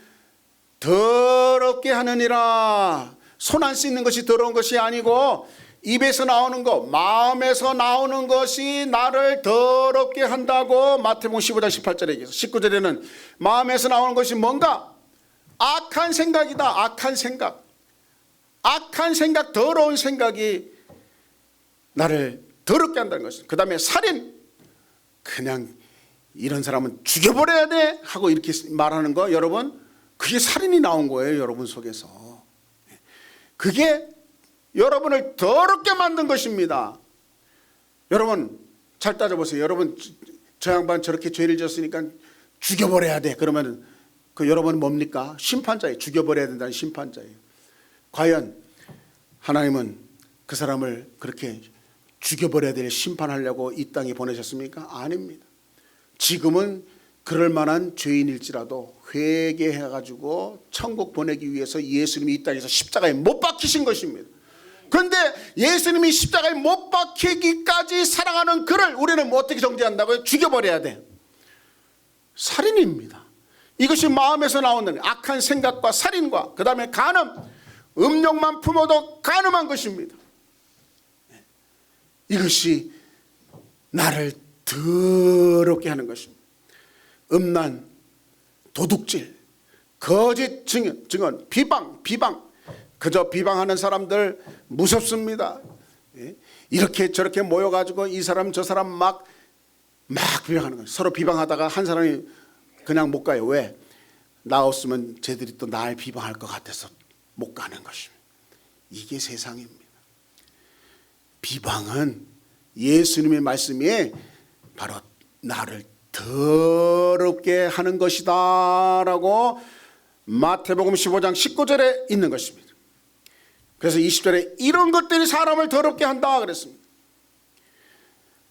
더럽게 하느니라. 손 안 씻는 것이 더러운 것이 아니고, 입에서 나오는 것, 마음에서 나오는 것이 나를 더럽게 한다고 마태복음 15장 18절에 얘기해서, 19절에는 마음에서 나오는 것이 뭔가? 악한 생각이다. 악한 생각, 악한 생각, 더러운 생각이 나를 더럽게 한다는 것입니다. 그 다음에 살인, 그냥 이런 사람은 죽여버려야 돼 하고 이렇게 말하는 거, 여러분, 그게 살인이 나온 거예요. 여러분 속에서 그게 여러분을 더럽게 만든 것입니다. 여러분 잘 따져보세요. 여러분, 저 양반 저렇게 죄를 지었으니까 죽여버려야 돼, 그러면 그 여러분은 뭡니까? 심판자예요. 죽여버려야 된다는 심판자예요. 과연 하나님은 그 사람을 그렇게 죽여버려야 될, 심판하려고 이 땅에 보내셨습니까? 아닙니다. 지금은 그럴 만한 죄인일지라도 회개해가지고 천국 보내기 위해서 예수님이 이 땅에서 십자가에 못 박히신 것입니다. 그런데 예수님이 십자가에 못 박히기까지 사랑하는 그를 우리는 뭐 어떻게 정죄한다고요? 죽여버려야 돼. 살인입니다. 이것이 마음에서 나오는 악한 생각과 살인과, 그 다음에 간음, 음욕만 품어도 간음한 것입니다. 이것이 나를 더럽게 하는 것입니다. 음란, 도둑질, 거짓 증언, 비방. 그저 비방하는 사람들 무섭습니다. 이렇게 저렇게 모여가지고 이 사람 저 사람 막 비방하는 거예요. 서로 비방하다가 한 사람이 그냥 못 가요. 왜? 나 없으면 쟤들이 또 날 비방할 것 같아서 못 가는 것입니다. 이게 세상입니다. 비방은 예수님의 말씀이 바로 나를 더럽게 하는 것이다 라고 마태복음 15장 19절에 있는 것입니다. 그래서 20절에 이런 것들이 사람을 더럽게 한다 그랬습니다.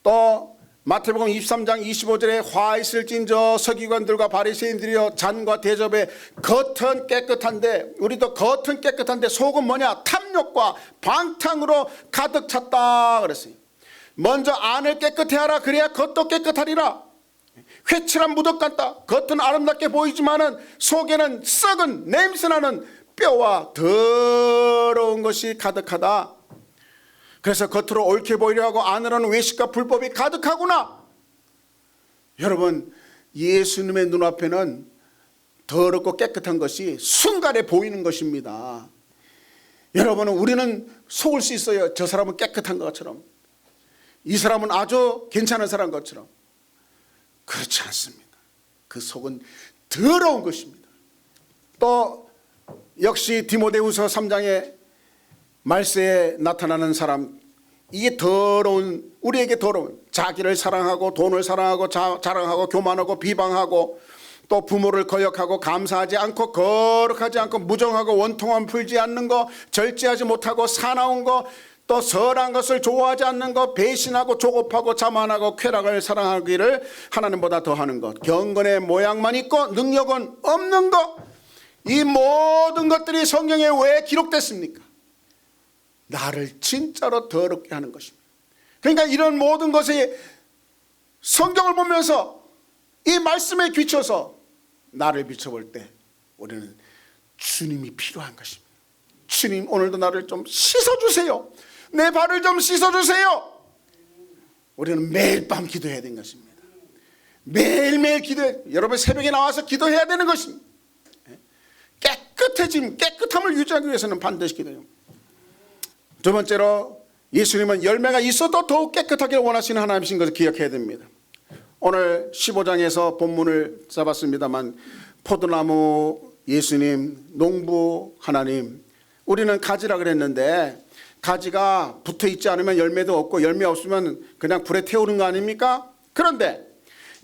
또 마태복음 23장 25절에 화 있을진저 서기관들과 바리새인들이여 잔과 대접에 겉은 깨끗한데, 우리도 겉은 깨끗한데 속은 뭐냐? 탐욕과 방탕으로 가득 찼다 그랬어요. 먼저 안을 깨끗해 하라, 그래야 겉도 깨끗하리라. 회칠한 무덕 같다. 겉은 아름답게 보이지만은 속에는 썩은 냄새나는 뼈와 더러운 것이 가득하다. 그래서 겉으로 옳게 보이려 하고 안으로는 외식과 불법이 가득하구나. 여러분, 예수님의 눈앞에는 더럽고 깨끗한 것이 순간에 보이는 것입니다. 여러분은, 우리는 속을 수 있어요. 저 사람은 깨끗한 것처럼, 이 사람은 아주 괜찮은 사람 것처럼. 그렇지 않습니다. 그 속은 더러운 것입니다. 또 역시 디모데후서 3장의 말세에 나타나는 사람, 이게 더러운, 우리에게 더러운, 자기를 사랑하고 돈을 사랑하고 자랑하고 교만하고 비방하고 또 부모를 거역하고 감사하지 않고 거룩하지 않고 무정하고 원통함 풀지 않는 거, 절제하지 못하고 사나운 거, 또 선한 것을 좋아하지 않는 것, 배신하고 조급하고 자만하고 쾌락을 사랑하기를 하나님보다 더하는 것, 경건의 모양만 있고 능력은 없는 것, 이 모든 것들이 성경에 왜 기록됐습니까? 나를 진짜로 더럽게 하는 것입니다. 그러니까 이런 모든 것이 성경을 보면서 이 말씀에 비춰서 나를 비춰볼 때 우리는 주님이 필요한 것입니다. 주님, 오늘도 나를 좀 씻어주세요. 내 발을 좀 씻어주세요. 우리는 매일 밤 기도해야 되는 것입니다. 매일매일 기도해. 여러분, 새벽에 나와서 기도해야 되는 것입니다. 깨끗함을 유지하기 위해서는 반드시 기도해요. 두 번째로, 예수님은 열매가 있어도 더욱 깨끗하기를 원하시는 하나님이신 것을 기억해야 됩니다. 오늘 15장에서 본문을 잡았습니다만, 포도나무 예수님, 농부 하나님, 우리는 가지라 그랬는데 가지가 붙어 있지 않으면 열매도 없고 열매 없으면 그냥 불에 태우는 거 아닙니까? 그런데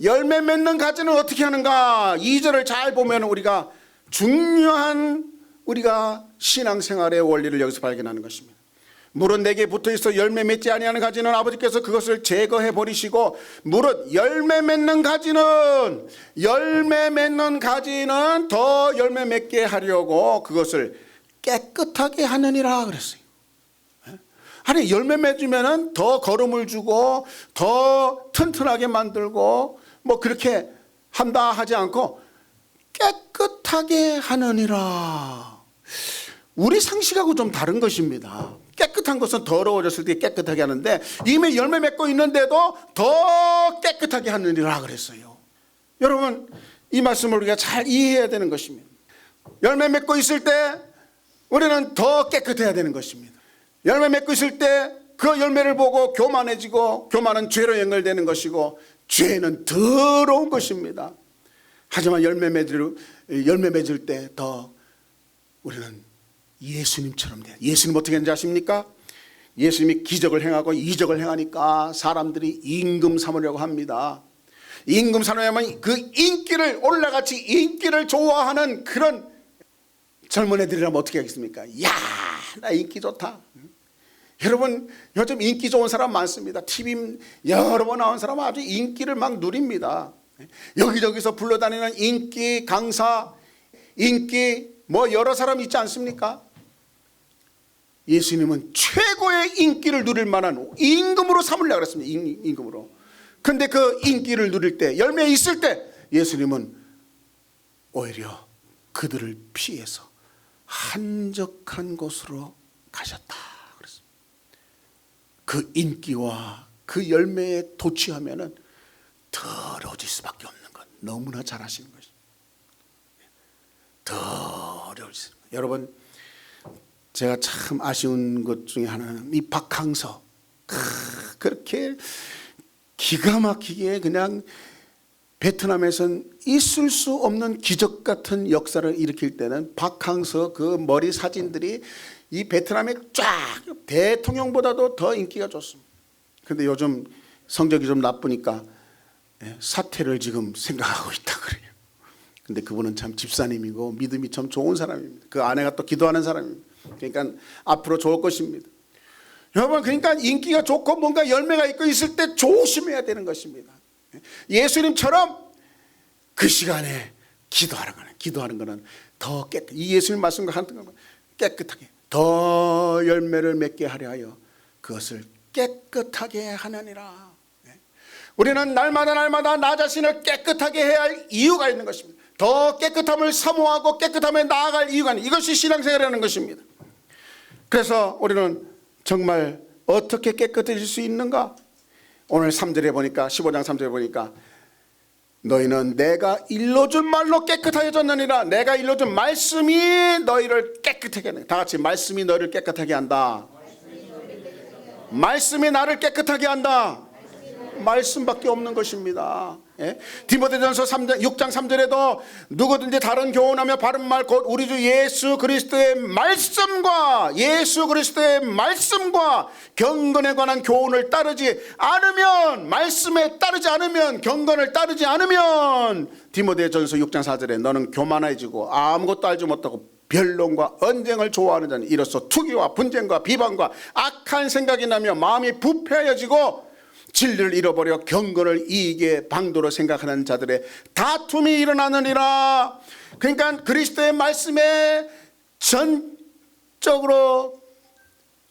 열매 맺는 가지는 어떻게 하는가? 2절을 잘 보면 우리가 중요한 우리가 신앙생활의 원리를 여기서 발견하는 것입니다. 무릇 내게 붙어있어 열매 맺지 아니하는 가지는 아버지께서 그것을 제거해 버리시고, 무릇 열매 맺는 가지는 더 열매 맺게 하려고 그것을 깨끗하게 하느니라 그랬어요. 아니, 열매 맺으면 더 거름을 주고 더 튼튼하게 만들고 뭐 그렇게 한다 하지 않고 깨끗하게 하느니라. 우리 상식하고 좀 다른 것입니다. 깨끗한 것은 더러워졌을 때 깨끗하게 하는데, 이미 열매 맺고 있는데도 더 깨끗하게 하느니라 그랬어요. 여러분, 이 말씀을 우리가 잘 이해해야 되는 것입니다. 열매 맺고 있을 때 우리는 더 깨끗해야 되는 것입니다. 열매 맺고 있을 때 그 열매를 보고 교만해지고, 교만은 죄로 연결되는 것이고 죄는 더러운 것입니다. 하지만 열매 맺을 때 더 우리는 예수님처럼 돼요. 예수님 어떻게 하는지 아십니까? 예수님이 기적을 행하고 이적을 행하니까 사람들이 임금 삼으려고 합니다. 임금 삼으려면 그 인기를, 오늘날같이 인기를 좋아하는 그런 젊은 애들이라면 어떻게 하겠습니까? 야, 나 인기 좋다. 여러분, 요즘 인기 좋은 사람 많습니다. TV 여러 번 나온 사람 아주 인기를 막 누립니다. 여기저기서 불러다니는 인기 강사, 인기 뭐 여러 사람 있지 않습니까? 예수님은 최고의 인기를 누릴 만한 임금으로 삼으려고 그랬습니다. 임금으로. 근데 그 인기를 누릴 때, 열매 있을 때 예수님은 오히려 그들을 피해서 한적한 곳으로 가셨다 그랬습니다. 그 인기와 그 열매에 도취하면은 더러워질 수밖에 없는 것 너무나 잘 아시는 것입니다. 더러워질 수. 여러분, 제가 참 아쉬운 것 중에 하나는 이 박항서, 그렇게 기가 막히게 그냥 베트남에선 있을 수 없는 기적 같은 역사를 일으킬 때는 박항서 그 머리 사진들이 이 베트남에 쫙 대통령보다도 더 인기가 좋습니다. 그런데 요즘 성적이 좀 나쁘니까 사퇴를 지금 생각하고 있다 그래요. 근데 그분은 참 집사님이고 믿음이 참 좋은 사람입니다. 그 아내가 또 기도하는 사람입니다. 그러니까 앞으로 좋을 것입니다. 여러분, 그러니까 인기가 좋고 뭔가 열매가 있고 있을 때 조심해야 되는 것입니다. 예수님처럼 그 시간에 기도하는 거는 더 깨끗. 이 예수님 말씀과 같은 거 깨끗하게 더 열매를 맺게 하려 하여 그것을 깨끗하게 하느니라. 우리는 날마다 나 자신을 깨끗하게 해야 할 이유가 있는 것입니다. 더 깨끗함을 사모하고 깨끗함에 나아갈 이유가 있는, 이것이 신앙생활이라는 것입니다. 그래서 우리는 정말 어떻게 깨끗해질 수 있는가? 오늘 3절에 보니까 15장 3절에 보니까 너희는 내가 일러준 말로 깨끗하여졌느니라. 내가 일러준 말씀이 너희를 깨끗하게 한다. 다 같이 말씀이 너희를 깨끗하게 한다. 말씀이 나를 깨끗하게 한다. 말씀밖에 없는 것입니다. 디모데전서 6장 3절에도 누구든지 다른 교훈하며 바른 말 곧 우리 주 예수 그리스도의 말씀과 경건에 관한 교훈을 따르지 않으면, 말씀에 따르지 않으면, 경건을 따르지 않으면 디모데전서 6장 4절에 너는 교만해지고 아무것도 알지 못하고 변론과 언쟁을 좋아하는 자는 이로써 투기와 분쟁과 비방과 악한 생각이 나며 마음이 부패하여지고 진리를 잃어버려 경건을 이익의 방도로 생각하는 자들의 다툼이 일어나느니라. 그러니까 그리스도의 말씀에 전적으로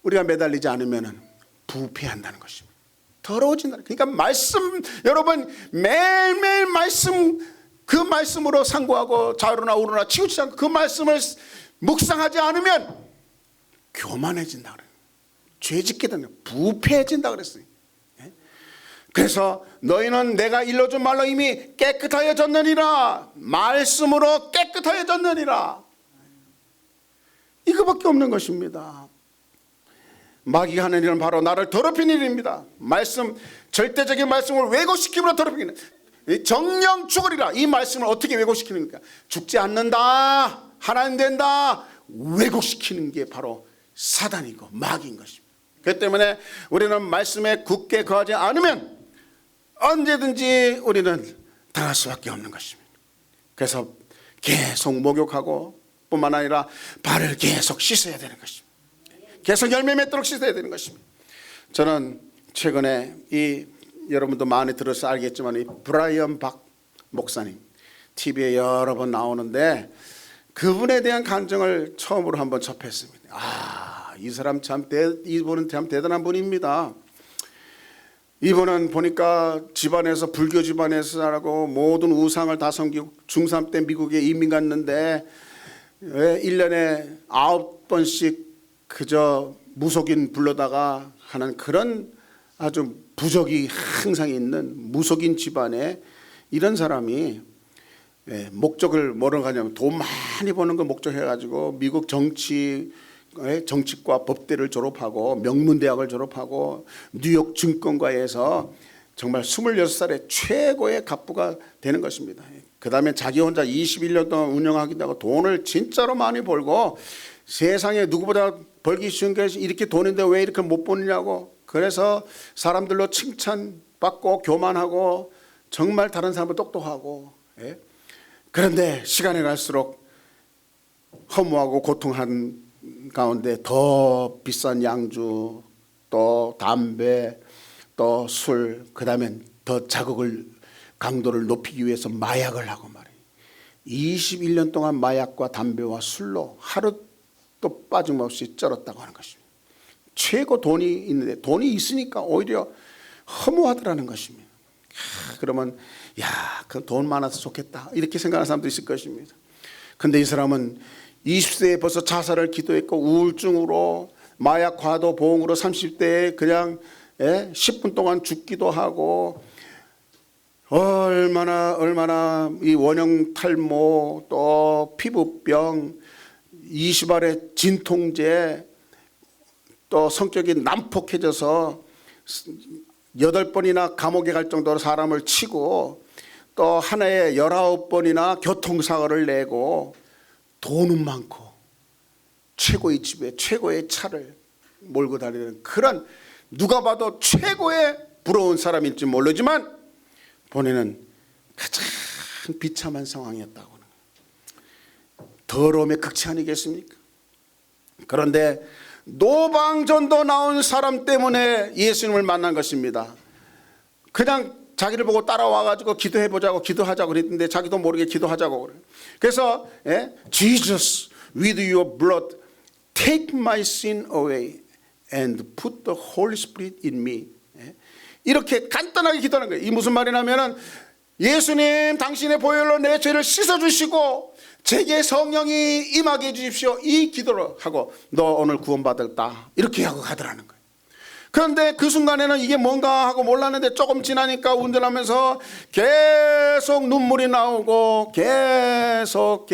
우리가 매달리지 않으면 부패한다는 것입니다. 더러워진다. 그러니까 말씀, 여러분 매일매일 말씀, 그 말씀으로 상고하고 좌우로나 우로나 치우치지 않고 그 말씀을 묵상하지 않으면 교만해진다 그래요. 죄짓게 된다. 부패해진다 그랬어요. 그래서 너희는 내가 일러준 말로 이미 깨끗하여졌느니라. 말씀으로 깨끗하여졌느니라. 이거밖에 없는 것입니다. 마귀가 하는 일은 바로 나를 더럽히는 일입니다. 말씀, 절대적인 말씀을 왜곡시킴으로 더럽히는, 정령 죽으리라. 이 말씀을 어떻게 왜곡시키는가? 죽지 않는다, 하나님 된다, 왜곡시키는 게 바로 사단이고 마귀인 것입니다. 그렇기 때문에 우리는 말씀에 굳게 거하지 않으면 언제든지 우리는 당할 수밖에 없는 것입니다. 그래서 계속 목욕하고 뿐만 아니라 발을 계속 씻어야 되는 것입니다. 계속 열매 맺도록 씻어야 되는 것입니다. 저는 최근에 여러분도 많이 들어서 알겠지만 이 브라이언 박 목사님 TV에 여러 번 나오는데 그분에 대한 감정을 처음으로 한번 접했습니다. 이 사람 이분은 참 대단한 분입니다. 이분은 보니까 집안에서 불교 집안에서 자라고 모든 우상을 다 섬기고 중3 때 미국에 이민 갔는데 왜 1년에 9번씩 그저 무속인 불러다가 하는 그런 아주 부적이 항상 있는 무속인 집안에 이런 사람이 목적을 뭐로 가냐면 돈 많이 버는 거 목적해가지고 미국 정치과 법대를 졸업하고 명문대학을 졸업하고 뉴욕 증권가에서 정말 26살에 최고의 갑부가 되는 것입니다. 그 다음에 자기 혼자 21년 동안 운영하기도 하고 돈을 진짜로 많이 벌고 세상에 누구보다 벌기 쉬운 게 이렇게 돈인데 왜 이렇게 못 버느냐고, 그래서 사람들로 칭찬받고 교만하고 정말 다른 사람을 똑똑하고, 그런데 시간이 갈수록 허무하고 고통한 가운데 더 비싼 양주, 또 담배, 또 술, 그 다음에 더 강도를 높이기 위해서 마약을 하고 말이에요. 21년 동안 마약과 담배와 술로 하루도 빠짐없이 쩔었다고 하는 것입니다. 최고 돈이 있는데 돈이 있으니까 오히려 허무하더라는 것입니다. 그러면 그 돈 많아서 좋겠다 이렇게 생각하는 사람도 있을 것입니다. 근데 이 사람은 20세에 벌써 자살을 기도했고 우울증으로 마약 과도 보응으로 30대에 그냥 10분 동안 죽기도 하고, 얼마나 이 원형 탈모, 또 피부병, 20알의 진통제, 또 성격이 난폭해져서 8번이나 감옥에 갈 정도로 사람을 치고, 또 한 해에 19번이나 교통사고를 내고, 돈은 많고 최고의 집에 최고의 차를 몰고 다니는 그런, 누가 봐도 최고의 부러운 사람일지 모르지만 본인은 가장 비참한 상황이었다고 하는 거예요. 더러움의 극치 아니겠습니까? 그런데 노방전도 나온 사람 때문에 예수님을 만난 것입니다. 그냥 자기를 보고 따라와가지고 기도해보자고, 기도하자고 그랬는데 자기도 모르게 기도하자고 그래요. 그래서 Jesus, with your blood, take my sin away and put the Holy Spirit in me. 이렇게 간단하게 기도하는 거예요. 이 무슨 말이냐면은, 예수님 당신의 보혈로 내 죄를 씻어주시고 제게 성령이 임하게 해주십시오. 이 기도를 하고 너 오늘 구원받았다, 이렇게 하고 가더라는 거예요. 그런데 그 순간에는 이게 뭔가 하고 몰랐는데 조금 지나니까 운전하면서 계속 눈물이 나오고 계속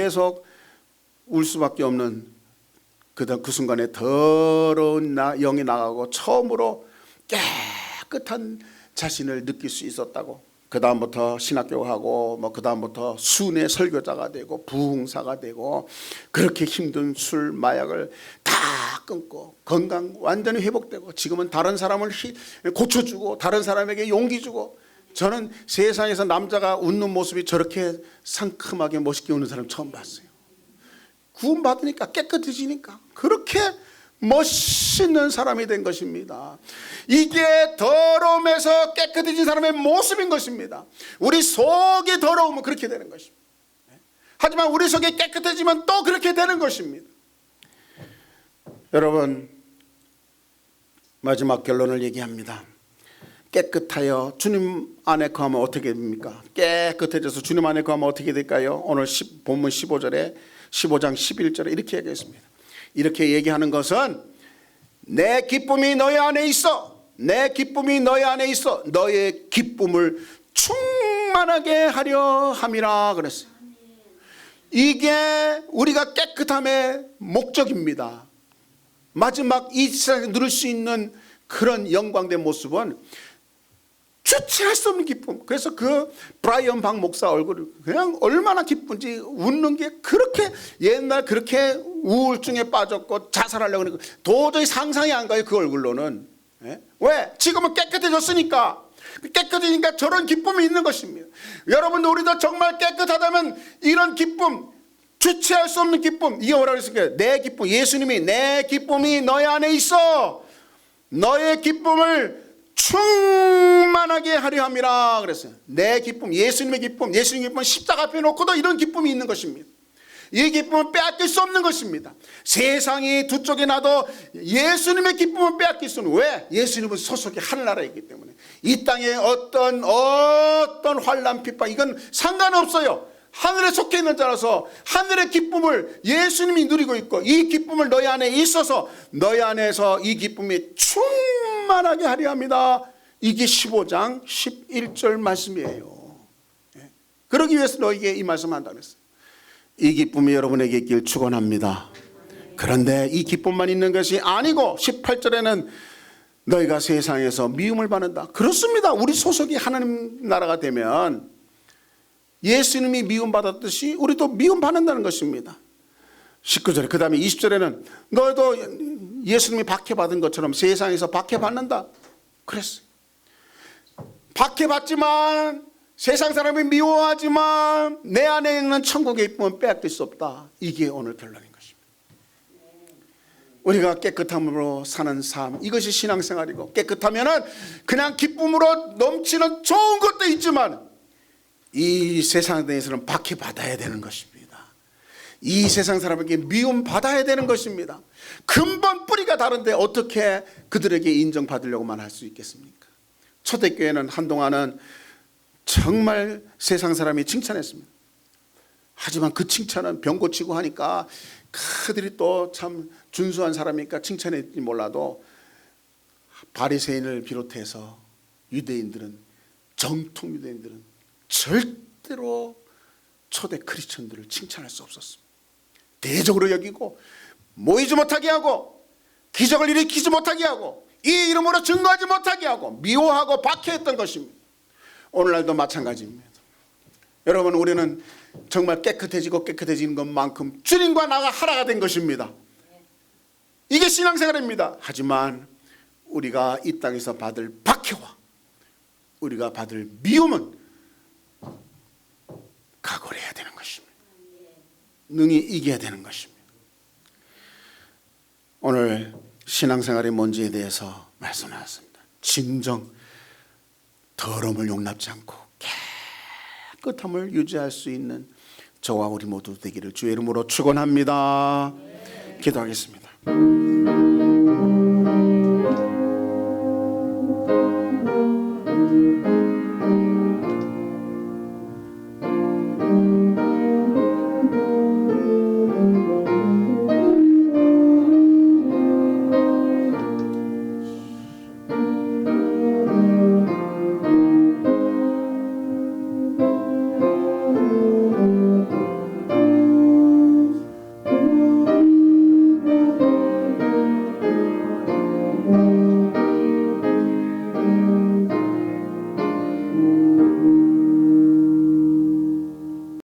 울 수밖에 없는, 그 순간에 더러운 영이 나가고 처음으로 깨끗한 자신을 느낄 수 있었다고. 그 다음부터 신학교하고 그 다음부터 순회 설교자가 되고 부흥사가 되고, 그렇게 힘든 술 마약을 다 끊고 건강 완전히 회복되고, 지금은 다른 사람을 고쳐주고 다른 사람에게 용기 주고. 저는 세상에서 남자가 웃는 모습이 저렇게 상큼하게 멋있게 웃는 사람 처음 봤어요. 구원받으니까, 깨끗해지니까 그렇게 멋있는 사람이 된 것입니다. 이게 더러움에서 깨끗해진 사람의 모습인 것입니다. 우리 속이 더러우면 그렇게 되는 것입니다. 하지만 우리 속이 깨끗해지면 또 그렇게 되는 것입니다. 여러분, 마지막 결론을 얘기합니다. 깨끗하여 주님 안에 거하면 어떻게 됩니까? 깨끗해져서 주님 안에 거하면 어떻게 될까요? 오늘 본문 15장 11절에 이렇게 얘기했습니다. 이렇게 얘기하는 것은, 내 기쁨이 너희 안에 있어, 내 기쁨이 너희 안에 있어, 너의 기쁨을 충만하게 하려 함이라 그랬어요. 이게 우리가 깨끗함의 목적입니다. 마지막 이 세상에 누릴 수 있는 그런 영광된 모습은 주체할 수 없는 기쁨. 그래서 그 브라이언 박 목사 얼굴이 그냥 얼마나 기쁜지, 웃는 게 그렇게, 옛날 그렇게 우울증에 빠졌고 자살하려고 하는 거 도저히 상상이 안 가요, 그 얼굴로는. 왜? 지금은 깨끗해졌으니까. 깨끗해지니까 저런 기쁨이 있는 것입니다. 여러분도 우리도 정말 깨끗하다면 이런 기쁨, 주체할 수 없는 기쁨, 이게 뭐라고 했습니까? 내 기쁨, 예수님이 내 기쁨이 너희 안에 있어 너의 기쁨을 충만하게 하려 함이라 그랬어요. 내 기쁨, 예수님의 기쁨, 예수님의 기쁨은 십자가 앞에 놓고도 이런 기쁨이 있는 것입니다. 이 기쁨은 빼앗길 수 없는 것입니다. 세상이 두 쪽에 나도 예수님의 기쁨은 빼앗길 수 없는. 왜? 예수님은 소속이 하늘나라에 있기 때문에. 이 땅에 어떤 환난 핍박, 이건 상관없어요. 하늘에 속해 있는 자라서 하늘의 기쁨을 예수님이 누리고 있고, 이 기쁨을 너희 안에 있어서 너희 안에서 이 기쁨이 충만하게 하려 합니다. 이게 15장 11절 말씀이에요. 그러기 위해서 너에게 이 말씀 한다고 했어요. 이 기쁨이 여러분에게 있길 축원합니다. 그런데 이 기쁨만 있는 것이 아니고 18절에는 너희가 세상에서 미움을 받는다. 그렇습니다. 우리 소속이 하나님 나라가 되면 예수님이 미움받았듯이 우리도 미움받는다는 것입니다. 19절에, 그 다음에 20절에는 너희도 예수님이 박해받은 것처럼 세상에서 박해받는다 그랬어요. 박해받지만, 세상 사람이 미워하지만 내 안에 있는 천국의 기쁨은 빼앗길 수 없다. 이게 오늘 결론인 것입니다. 우리가 깨끗함으로 사는 삶, 이것이 신앙생활이고, 깨끗하면은 그냥 기쁨으로 넘치는 좋은 것도 있지만 이 세상에 대해서는 박해받아야 되는 것입니다. 이 세상 사람에게 미움받아야 되는 것입니다. 근본 뿌리가 다른데 어떻게 그들에게 인정받으려고만 할 수 있겠습니까? 초대교회는 한동안은 정말 세상 사람이 칭찬했습니다. 하지만 그 칭찬은 병 고치고 하니까 그들이 또 참 준수한 사람이니까 칭찬했지 몰라도 바리새인을 비롯해서 유대인들은, 정통 유대인들은 절대로 초대 크리스천들을 칭찬할 수 없었습니다. 대적으로 여기고 모이지 못하게 하고 기적을 일으키지 못하게 하고 이 이름으로 증거하지 못하게 하고 미워하고 박해했던 것입니다. 오늘날도 마찬가지입니다. 여러분, 우리는 정말 깨끗해지고 깨끗해지는 것만큼 주님과 나가 하나가 된 것입니다. 이게 신앙생활입니다. 하지만 우리가 이 땅에서 받을 박해와 우리가 받을 미움은 각오를 해야 되는 것입니다. 능히 이겨야 되는 것입니다. 오늘 신앙생활이 뭔지에 대해서 말씀하셨습니다. 진정 더러움을 용납지 않고 깨끗함을 유지할 수 있는 저와 우리 모두 되기를 주의 이름으로 축원합니다. 기도하겠습니다.